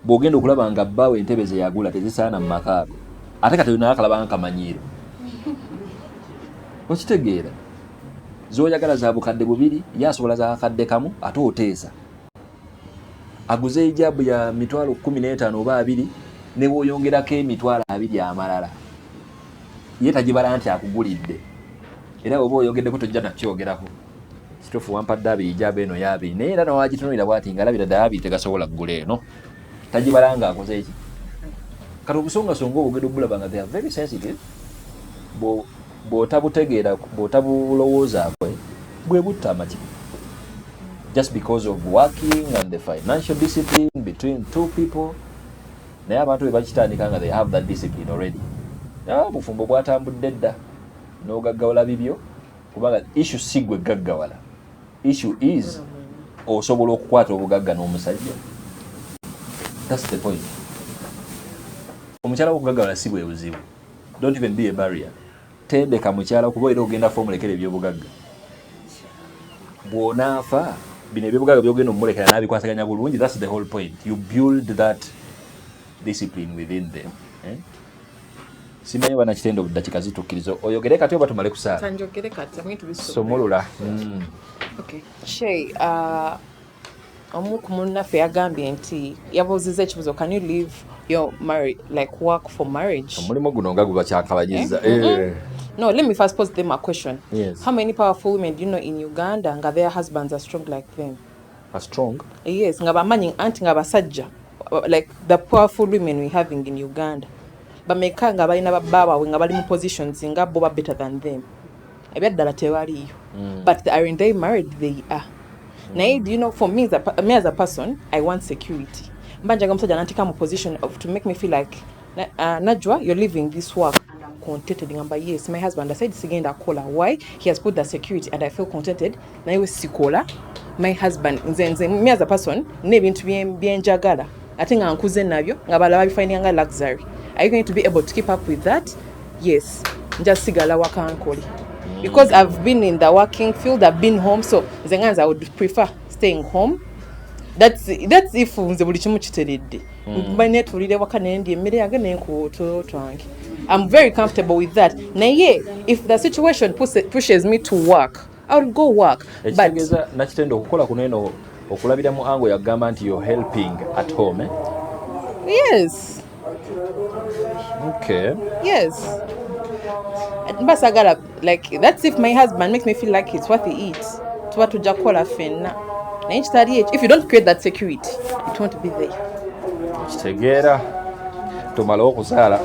bw'ogenda okulaba nga bbaawe entebe ze yagula tezisaana mu makaago ate kati olina akalaba nkamanyiiro okitegeera z'oyagala za bukadde bubiri yasobola za kakadde kamu ate oteesa aguze ejaabu ya mitwalo 15 oba 2 ne bw'oyongerako emitwalo 2 amalala ye tagibala nti akugulidde era oba oyongeddeko tojja nakyogerako kituufu wampadde 2 ijaabu eno y'abiri naye era nawagitunuulira bw'ati ng'alabira ddala 2 tegasobola kugula eno tagibala nga akoze eki kati obusongasonga obugenda obulaba nga they are very sensitive bw'otabutegeera bw'otabulowoozaakwe bwe butta amaki just because of working and the financial discipline between two people naye abantu bwe bakitandika nga they have that discipline already obufumbo bwatambudde dda n'ogaggawala bibyo kubanga issue si gwe gaggawala issue is osobola okukwata obugagga n'omusajja that's the point omukyala w'okugaggawala si bwe buzibu don't even be a barrier tendeka mukyala kuba era ogenda fa omulekera ebyobugagga bw'onaafa bino ebyobugagga byogenda omulekera n'abikwasaganya bulungi that's the whole point you build that discipline within them simanyi bana kitendo buddakika zitukkirizo oyogere kati oba tumale kusaala Tanjogere kati I'm going to be so somulula okay Shay omu ku munnaffe yagambye nti yabuuzizza ekibuzo can you leave your marriage like work for marriage omulimu guno nga guba kyakabanyiza No, let me first pose them a question. Yes. How many powerful women do you know in Uganda nga their husbands are strong like them? are strong Yes, nga bamanyi anti nga basajja like the powerful women we having in Uganda. Bameka nga balina babbaabwe nga bali mu positions nga bo better than them. Ebyaddala tewaliyo. But are they married? They are. Naye, do you know, for me as a person, I want security. Mbanjaga musajja nantika mu position of to make me feel like Najwa, you're living this work. Contented ngamba yes my husband I said sigenda kola why he has put the security and I feel contented na iwe sikola my husband nze me as a person nebintu byenjagala ate nga nkuze nabyo nga balaba bifinding nga luxury are you going to be able to keep up with that yes just sigala wakankoli because I've been in the working field I've been home so nze nganza I would prefer staying home that's if nze buli kimu kiteredde mbane tulire wakane ndi emmere yange nenkuto twange I'm very comfortable with that. Naye, if the situation pushes me to work, I'll go work. But nakitendo okukola kuno eno okulabira mu ango yagamba nti you're helping at home yes. Okay. Yes. Mbasagala like that's if my husband makes me feel like it's what he eats. Tuba tujja kukola fenna. Naye kitali ekyo. If you don't create that security, it won't be there. Kitegeera tumala okuzaala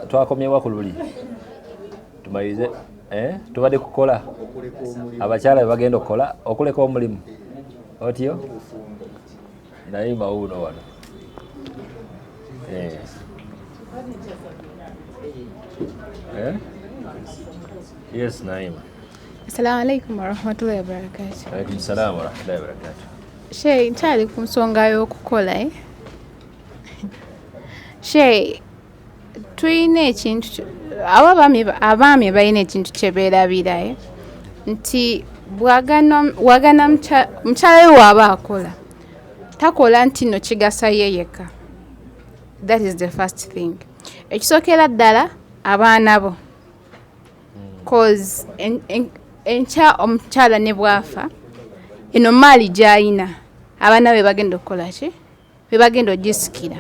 twakomyewa ku luli tumalirize tubadde kukola abakyala be bagenda okukola okuleka omulimu otyo naye mawuuno wano yes Naima Assalamu alaikum warahmatullahi wabarakatuh. alaikum salam warahmatullahi wabarakatuh. Shay nkyali ku nsonga y'okukola Shay tuyina ekintu abaami balina ekintu kye beerabira nti bwagana mukyala we waaba akola takola nti no kigasa ye yekka. That is the first thing. Ekisookera ddala abaana bo cause enkya omukyala ne bwafa eno maali gy'ayina abaana be bagenda okukola ki be bagenda ogisikira.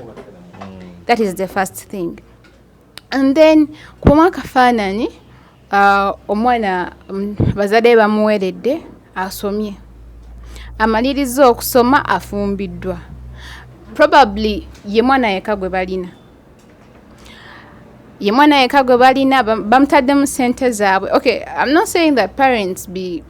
That is the first thing. And then kubamu akafaananyi omwana bazadde bamuweredde asomye amaliriza okusoma afumbiddwa probably ye mwana yekka gwe balina bamutaddemu ssente zaabwe. Okay, I'm not saying that parents be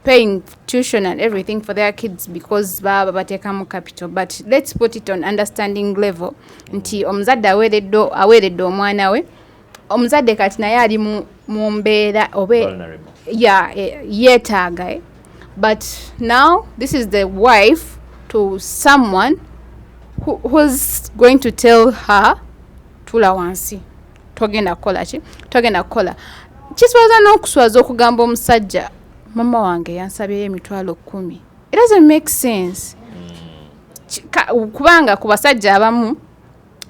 paying tuition and everything for their kids because baba bateekamu capital, but let's put it on understanding level nti omuzadde aweeredde omwana we, omuzadde kati naye ali mu mbeera obe yeetaaga but now this is the wife to someone who's going to tell her tula wansi togenda kukola kiswaza n'okuswaza okugamba omusajja mama wange yansabyeyo emitwalo 10. It doesn't make sense. Kubanga ku basajja abamu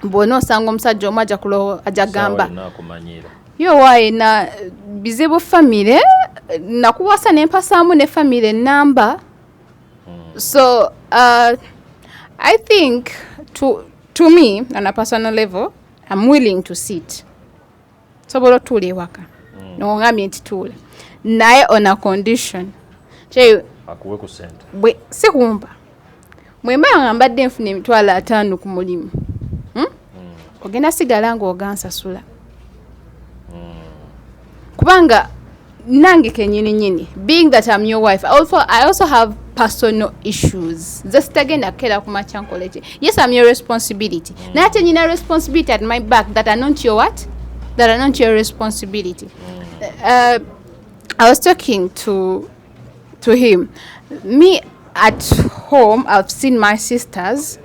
bona osanga omusajja omu ajja gamba yo waaye na bizibu famire nakuwasa n'empasaamu ne famire namba. So I think to me on a personal level I'm willing to sit sobola otuula ewaka nongambye nti tuula naye on a condition akuwe ku sente si kumpa mwemba nga mbadde nfuna emitwalo 5 ku mulimu ogenda sigala ng'ogansasula kubanga nange kenyini being that I'm your wife I also have personal issues. Just tagenda kera ku machankolege. Yes, I'm your responsibility. Na ate nyina responsibility at my back that are not your what? That are not your responsibility. I was talking to him. Me at home, I've seen my sisters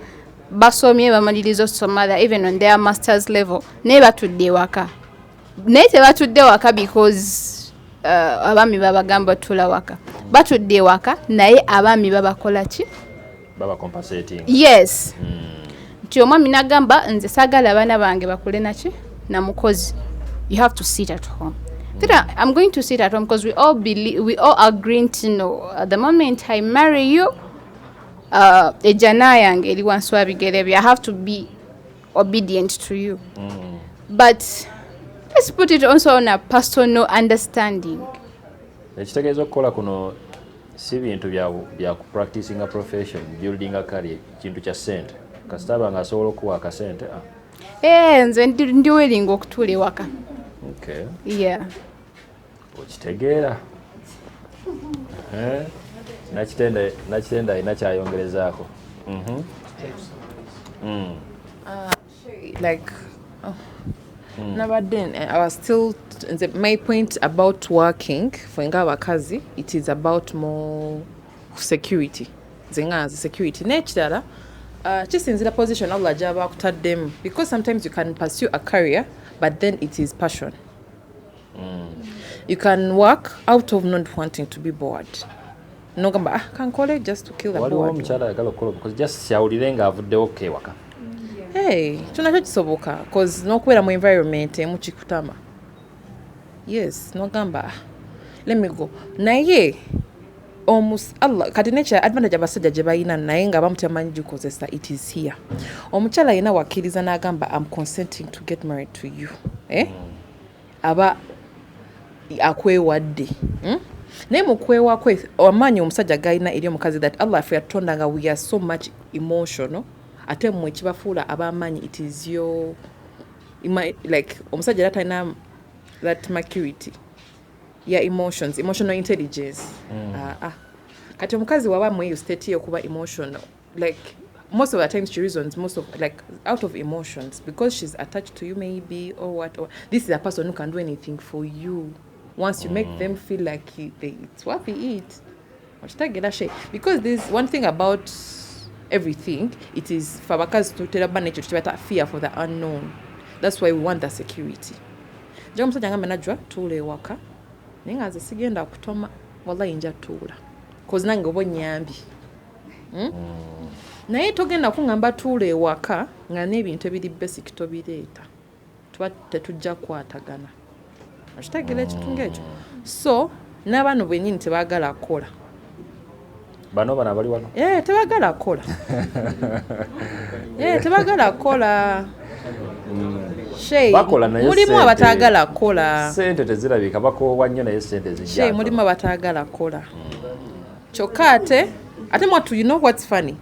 basomye bamalirizo somala even on their master's level. Never tudde waka. Naye batudde waka because abaami babagamba tula waka. Batudde waka naye abaami babakola ki? Baba compensating. Yes. Nti omwami nagamba nze sagala abaana bange bakule naki na mukozi. You have to sit at home. I'm going to sit at home because we all agree to know at the moment I marry you ejana yange eri wansi wa bigere bye. I have to be obedient to you. But let's put it also on a personal understanding. Ekitegeeza okukola kuno si bintu bya ku practicing a profession, building a career, kintu kya ssente. Kasitaba nga asobola okuwa akasente. Nze ndi willing okutuula ewaka. Okay. Yeah. Okitegeera. Nakitenda ina kyayongerezaako. Like nabadde I was still my point about working for abakazi, it is about more security. Zengazi security nekirala kisinzira position Allah jaba kutaddemu because sometimes you can pursue a career but then it is passion. You can work out of not wanting to be bored. No gamba can call it just to kill the bored. Waliwo omukyala ayagala okukola because just kyawulire nga avuddewo kewaka. Hey, tunakyo kisoboka cause nokubeera mu environment emukikutama. Yes, no gamba. Let me go. Naye Allah kati nature advantage abasajja gye balina naye nga bamutamanyi gikozesa it is here. Omukyala yena wakkiriza n'agamba I'm consenting to get married to you. Aba akwewadde. Naye mu kwewa kwe amaanyi omusajja gayina eri omukazi that Allah fe yatonda nga we are so much emotional. Ate mmwe kibafuula ab'amaanyi it is your like omusajja atalina that maturity ya emotions, emotional intelligence. Kati omukazi waba mwe state yo kuba emotional like most of the times she reasons most of like out of emotions because she's attached to you maybe or what, or this is a person who can do anything for you once you make them feel like it's worth it. because there's one thing about everything, it is for abakazi tutera banekyo kibata fear for the unknown. That's why we want the security. Nja omusajja ngamba najwa tuula ewaka naye nga nze sigenda kutoma wallahi nja tuula cause nange oba onyambi naye togenda kuŋŋamba tuula ewaka nga n'ebintu ebiri basic tobireeta tuba tetujja kukwatagana okitegeera ekitunga ekyo so n'abaana bennyini tebaagala kukola bano abali wano tebaagala kukola tebaagala kukola mulimu abataagala kukola sente tezirabika bakoowa nnyo naye sente zijja mulimu abataagala kukola kyokka ate you know what's funny,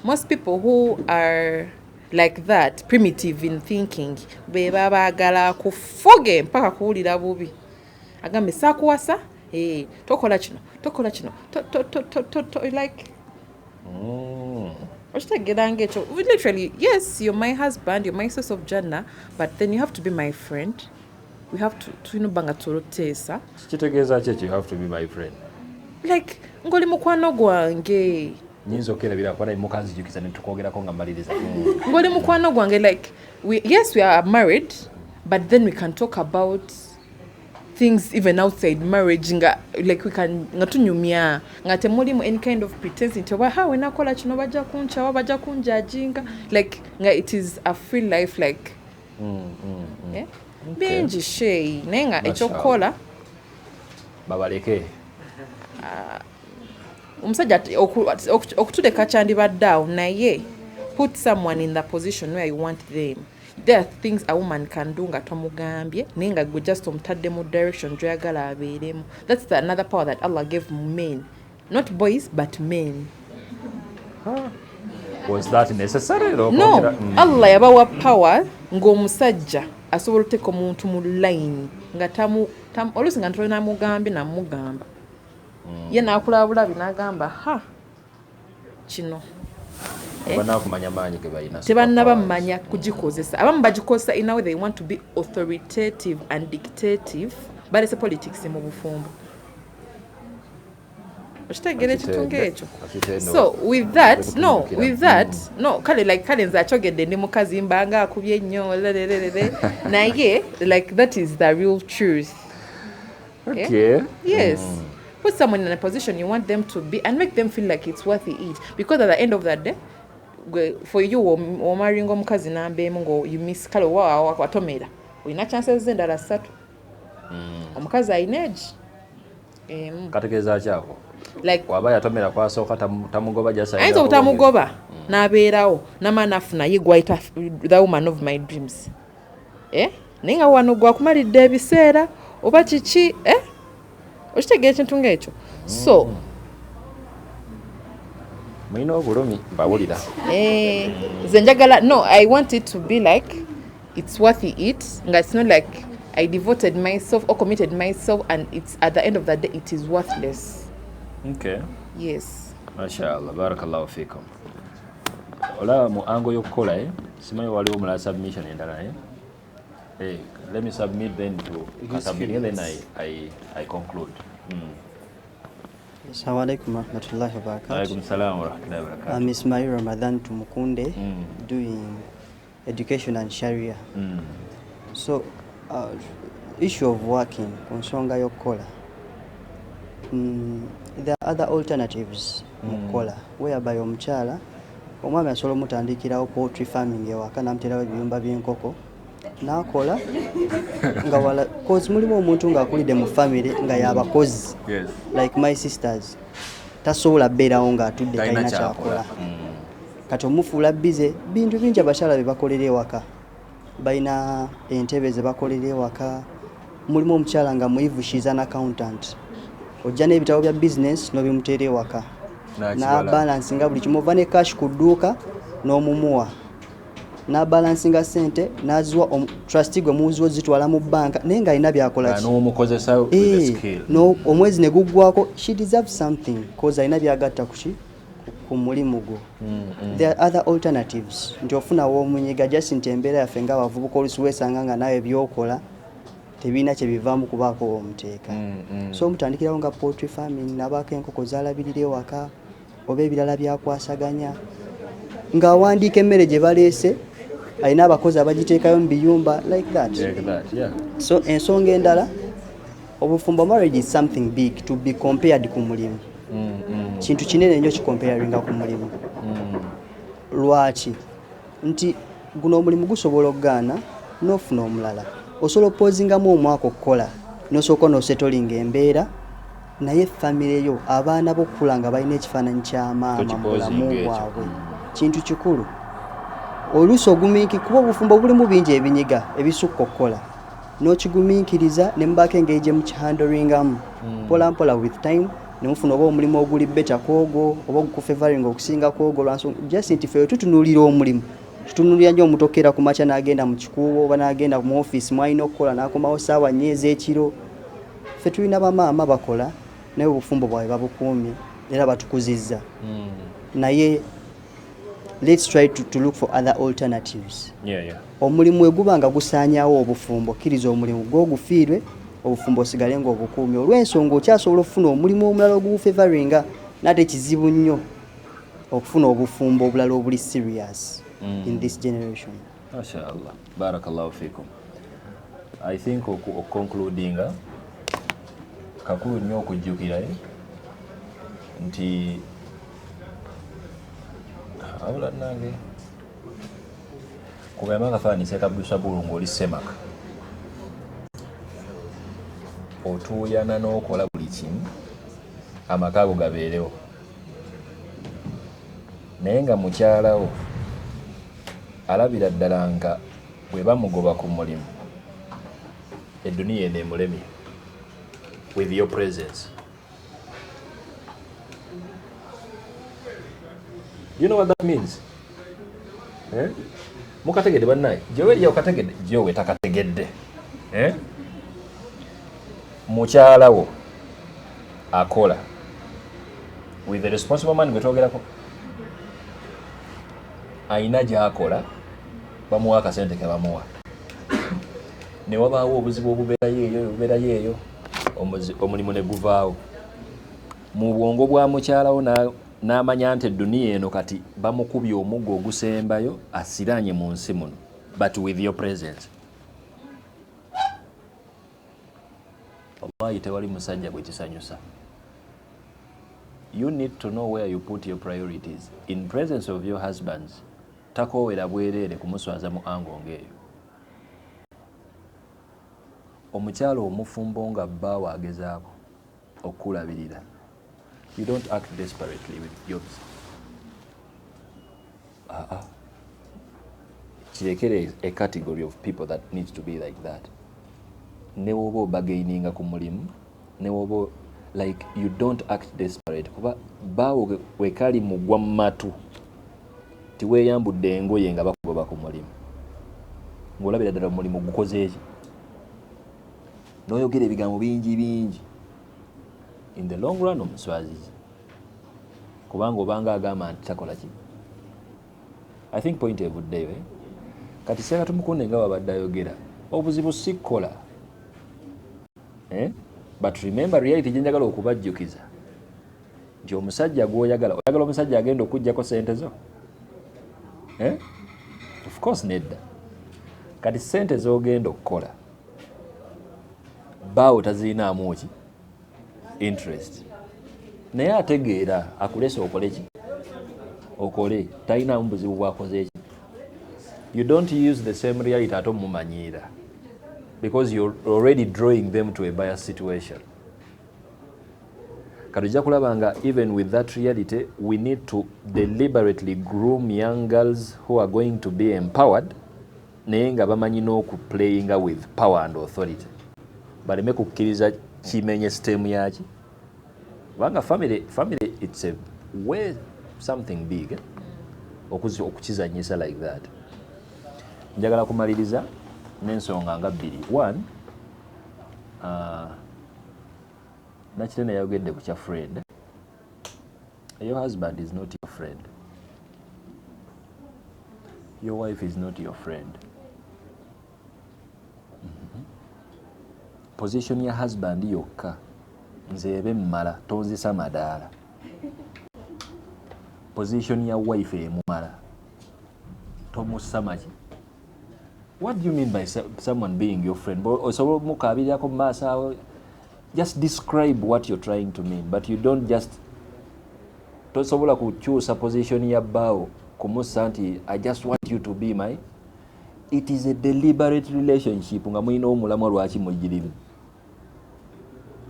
most people who are like that, primitive in thinking, beba baagala kufoge mpaka kuwulira bubi agambe saakuwasa tokola kino like okitegeera ng'ekyo literally yes, you're my husband, you're my source of jannah, but then you have to be my friend. We have to banga toloteesa kitegeeza ki you have to be my friend like ngoli mukwano gwange nyinza okerabira kwa naye mukazi jukiza ne tukwogerako nga mmaliriza ngoli mukwano gwange like we are married, but then we can talk about things even outside marriage nga like we can nga tunyumya nga temulimu any kind of pretense nti we nakola kino bajja kunchawa bajja kunjajinga like nga it is a free life like bingi shay naye nga ekyokukola babaleke omusajja okutuleka kyandibadde awo naye put someone in the position where you want them. There are things a woman can do nga tomugambye naye nga gwe just omutadde mu direction gyoyagala abeeremu. That's another power that Allah gave men, not boys but men. Was that necessary? No, Allah yabawa power ng'omusajja asobola oteeka omuntu mu line nga oluusi nga ntolina mugambye namugamba ye naakulabulabi n'agamba kino tebannaba mumanya kugikozesa. Abamu bagikozesa in a way they want to be authoritative and dictative balese politics mu bufumbo. Okitegeera ekitunga ekyo. So with that kale nze akyogedde ndi mukazi mbanga akubye nnyo naye like that is the real truth. Okay. Yes. Put someone in a position you want them to be and make them feel like it's worth it, because at the end of that day for you omaringa omukazi nambeemu ngo you miss kale watomera olina chances endala 3 omukazi ayina age kategeeza kyako like waba yatomera kwasooka tamugoba jasa ayinza obutamugoba n'abeerawo n'amaana afuna ye gwayita the woman of my dreams naye nga wano gwakumalidde ebiseera oba kiki okitegeera ekintu ng'ekyo so mulina obulumi mbawulira nze njagala I want it to be like it's worth it nga it's not like I devoted myself or committed myself and it's at the end of the day it is worthless. Okay. Yes. Mashallah, barakallahu fikum. Ola mu ango y'okukola simanyi waliwo mulala submission endala let me submit then to Katabini, then I conclude. Assalamu alaikum warahmatullahi wabarakatuh. Alaikum salam warahmatullahi wabarakatuh. I'm Ismail Ramadan Tumukunde, doing education and Sharia. So, issue of working, konsonga yokola. There are other alternatives mukola, whereby omukyala omwami asobola omutandikirawo poultry farming ewaka namuterawo ebiyumba by'enkoko nakola nga wala cause mulimu omuntu ng'akulidde mu family nga y'abakozi like my sisters tasobola beerawo ng'atudde talina kyakola kati omufuula bize bintu bingi abakyala bye bakolera ewaka balina entebe ze bakolera ewaka mulimu omukyala nga muyivu she's an accountant ojja n'ebitabo bya business n'obimuteera ewaka n'abalansinga buli kimu ova ne cash ku dduuka n'omumuwa n'abalansinga sente n'aziwa trustee gwe muziwo zitwala mu banka naye nga alina byakola omwezi ne guggwako she deserves something cause alina byagatta ku mulimu gwo. There are other alternatives nti ofuna w'omunyiga just nti embeera yaffe ng'abavubuka olusi weesanga nga nawe byokola tebiina kye bivaamu kubaako omuteeka. So mutandikirawo nga poultry farming, nabaako enkoko zaalabirira ewaka oba ebirala byakwasaganya, ng'awandiika emmere gye baleese, alina abakozi abagiteekayo mu biyumba like that. So ensonga endala, obufumbo, marriage is something big to be compared ku mulimu. Kintu kinene nnyo kikomparinga ku mulimu. Lwaki? Nti guno omulimu gusobola okugaana n'ofuna omulala. Osobola opozingamu omwaka okukola n'osooka n'osetolinga embeera, naye famire yo, abaana b'okukula nga balina ekifaananyi kya maama mu bulamu bwabwe. Kintu kikulu. Oluusi kuba obufumbo bulimu bingi ebinyiga ebisukka okukola, n'okigumiikiriza ne mubaako engeri gye mukihandolingamu mpola mpola with time, ne mufuna oba omulimu oguli beta kwogwo oba ogukufavoring okusinga kwogwo. Just nti ffe tutunuulira omulimu, tutunuulira nnyo omuntu okkeera ku makya n'agenda mu kikuubo oba n'agenda mu ofiisi mwalina okukola n'akomawo ssaawa 4 ez'ekiro. Ffe tulina bamaama bakola naye obufumbo bwabwe babukuumye era batukuzizza. Naye let's try to look for other alternatives. Omulimu eguba nga gusaanyaawo obufumbo, kkiriza omulimu gw'ogufiirwe, obufumbo osigale ng'obukuumye. Olw'ensonga okyasobola okufuna omulimu omulala ogubufavoringa, n'ate kizibu nnyo okufuna obufumbo obulala obuli serious in this generation. Mashallah. Barakallahu fikum. I think concluding kakulu nnyo okujjukira nti abula nange kugamba akafaanise kabusabulu ng'oli semaka otuuyana n'okola buli kimu amaka ago gabeerewo, naye nga mukyalawo alabira ddala nga bwe bamugoba ku mulimu edduniya eno emulemye with your presence. You know what that means? Mukategedde bannaye, gyewe ya okategedde, gyewe takategedde. Mukyalawo akola with the responsible man gwe twogerako, ayina gy'akola, bamuwa akasente ke bamuwa, ne wabaawo obuzibu obubeerayo eyo, omulimu ne guvaawo. Mu bwongo bwa mukyalawo n'amanya nti edduniya eno kati bamukubye omuggo ogusembayo asiraanye mu nsi muno, but with your presence. Wallahi tewali musajja gwe kisanyusa. You need to know where you put your priorities. In presence of your husbands, takoowera bwereere kumuswaza mu ango ng'eyo. Omukyalo omufumbo nga bbaawo agezaako okulabirira. You don't act desperately with jobs. Kirekere a category of people that needs to be like that. Ne woba obagaininga ku mulimu, ne woba like you don't act desperate. Kuba bbaawo wekali mugwa mu matu tiweeyambudde engoye nga bakugoba ku mulimu, ng'olabira ddala omulimu gukoze eki, n'oyogera ebigambo bingi bingi. In the long run omuswazizi, kubanga obanga agamba nti takola ki. I think point evuddeyo. Kati seera tumukunde nga babadde ayogera, obuzibu si kukola. But remember reality gye njagala okubajjukiza nti omusajja oyagala omusajja agenda okuggyako sente zo. Of course nedda. Kati sente z'ogenda okukola bbaawo taziinaamu ki interest, naye ategeera akulese okole ki, okole, talinaamu buzibu bwakoze ki. You don't use the same reality ate omumanyiira, because you're already drawing them to a biased situation. Katujja kulaba nga even with that reality, we need to deliberately groom young girls who are going to be empowered, naye nga bamanyi n'okuplayinga with power and authority, baleme kukkiriza kimenye stem yaki. Kubanga family it's a way something big okukizanyisa like that. Njagala kumaliriza n'ensonga nga bbiri. One, Nakitene yayogedde ku kya friend. Your husband is not your friend. Your wife is not your friend. position ya husband yokka nzeebe mmala tonzisa madaala position ya wife emumala tomussa maki. What do you mean by someone being your friend? Osobola mukabirirako mumaaso awo. Just describe what you're trying to mean, but you don't just tosobola kukyusa position ya bbaawo kumussa nti I just want you to be my. It is a deliberate relationship nga mulina omulamwa lwaki mugirimu.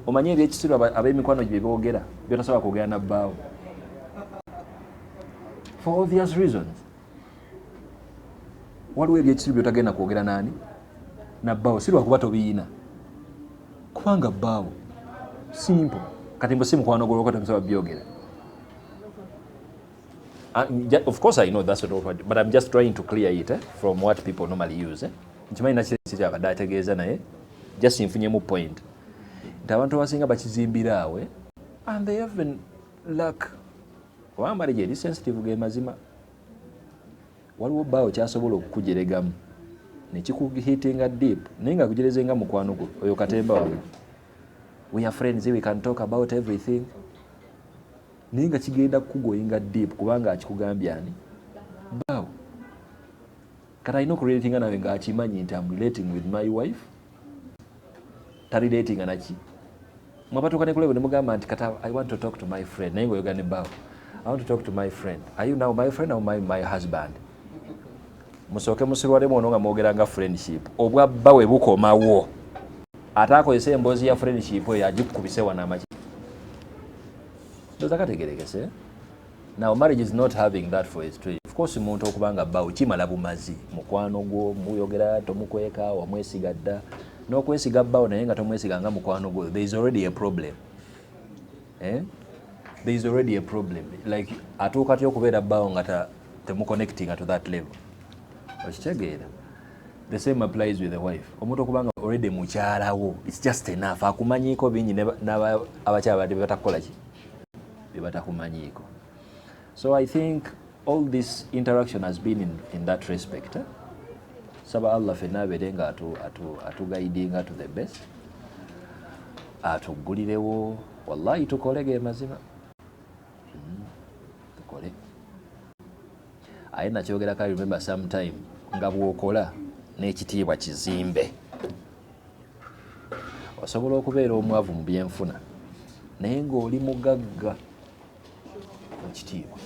Omanye ebyekisiro ab'emikwano gye boogera byotasobola kwogera na bbaawo for obvious reasons. Waliwo ebyekisiro byotagenda kwogera nani na bbaawo si lwakuba tobiina kubanga bbaawo simple kati mbu si mukwano gwo temusobola byogera. Of course I know that's what, but I'm just trying to clear it from what people normally use. Nkimanyi nakiri abadde ategeeza naye just nfunyemu point nti abantu abasinga bakizimbira awe and they haven't luck. Kubanga marriage eri sensitive ge mazima. Waliwo bbaawo kyasobola okukujeregamu nekikuhitinga deep naye nga kujerezenga mukwano gwo oyo katemba wawe. We are friends, we can talk about everything. Naye nga kigenda kukugoyinga deep kubanga akikugambya ani bbaawo. Kati alina okurelatinga nawe nga akimanyi nti I'm relating with my wife. Tarelatinga naki mwabatuuka ne kulevo ne mugamba nti kata I want to talk to my friend naye ngaoyoga ne bbaawo. I want to talk to my friend. Are you now my friend or my husband? Musooke musirwalemu ono nga mwogeranga friendship. Obwabba we bukomawo. Ate akozesa emboozi ya friendship eyo agikubise wana amaki. Does akategeregese? Now marriage is not having that for its trade. Of course omuntu okubanga bbaawo kimala bumazi mukwano gwo muyogera tomukweka wamwesiga dda n'okwesiga bbaawo naye nga tomwesiga nga mukwano gwo. There is already a problem. There is already a problem. Like atuuka atya okubeera bbaawo nga temuconnecting to that level. Okitegeera? The same applies with the wife. Omuntu okubanga already mukyalawo, it's just enough. Akumanyiiko bingi abakyala badde batakola ki? Batakumanyiiko. So I think all this interaction has been in that respect. Saba Allah fenna abeere nga atuguidinga to the best. Atugulirewo wallahi tukole ge mazima. Tukole. Aye nakyogerako I remember sometime nga bw'okola n'ekitiibwa kizimbe. Osobola okubeera omwavu mu byenfuna naye ng'oli mugagga mu kitiibwa.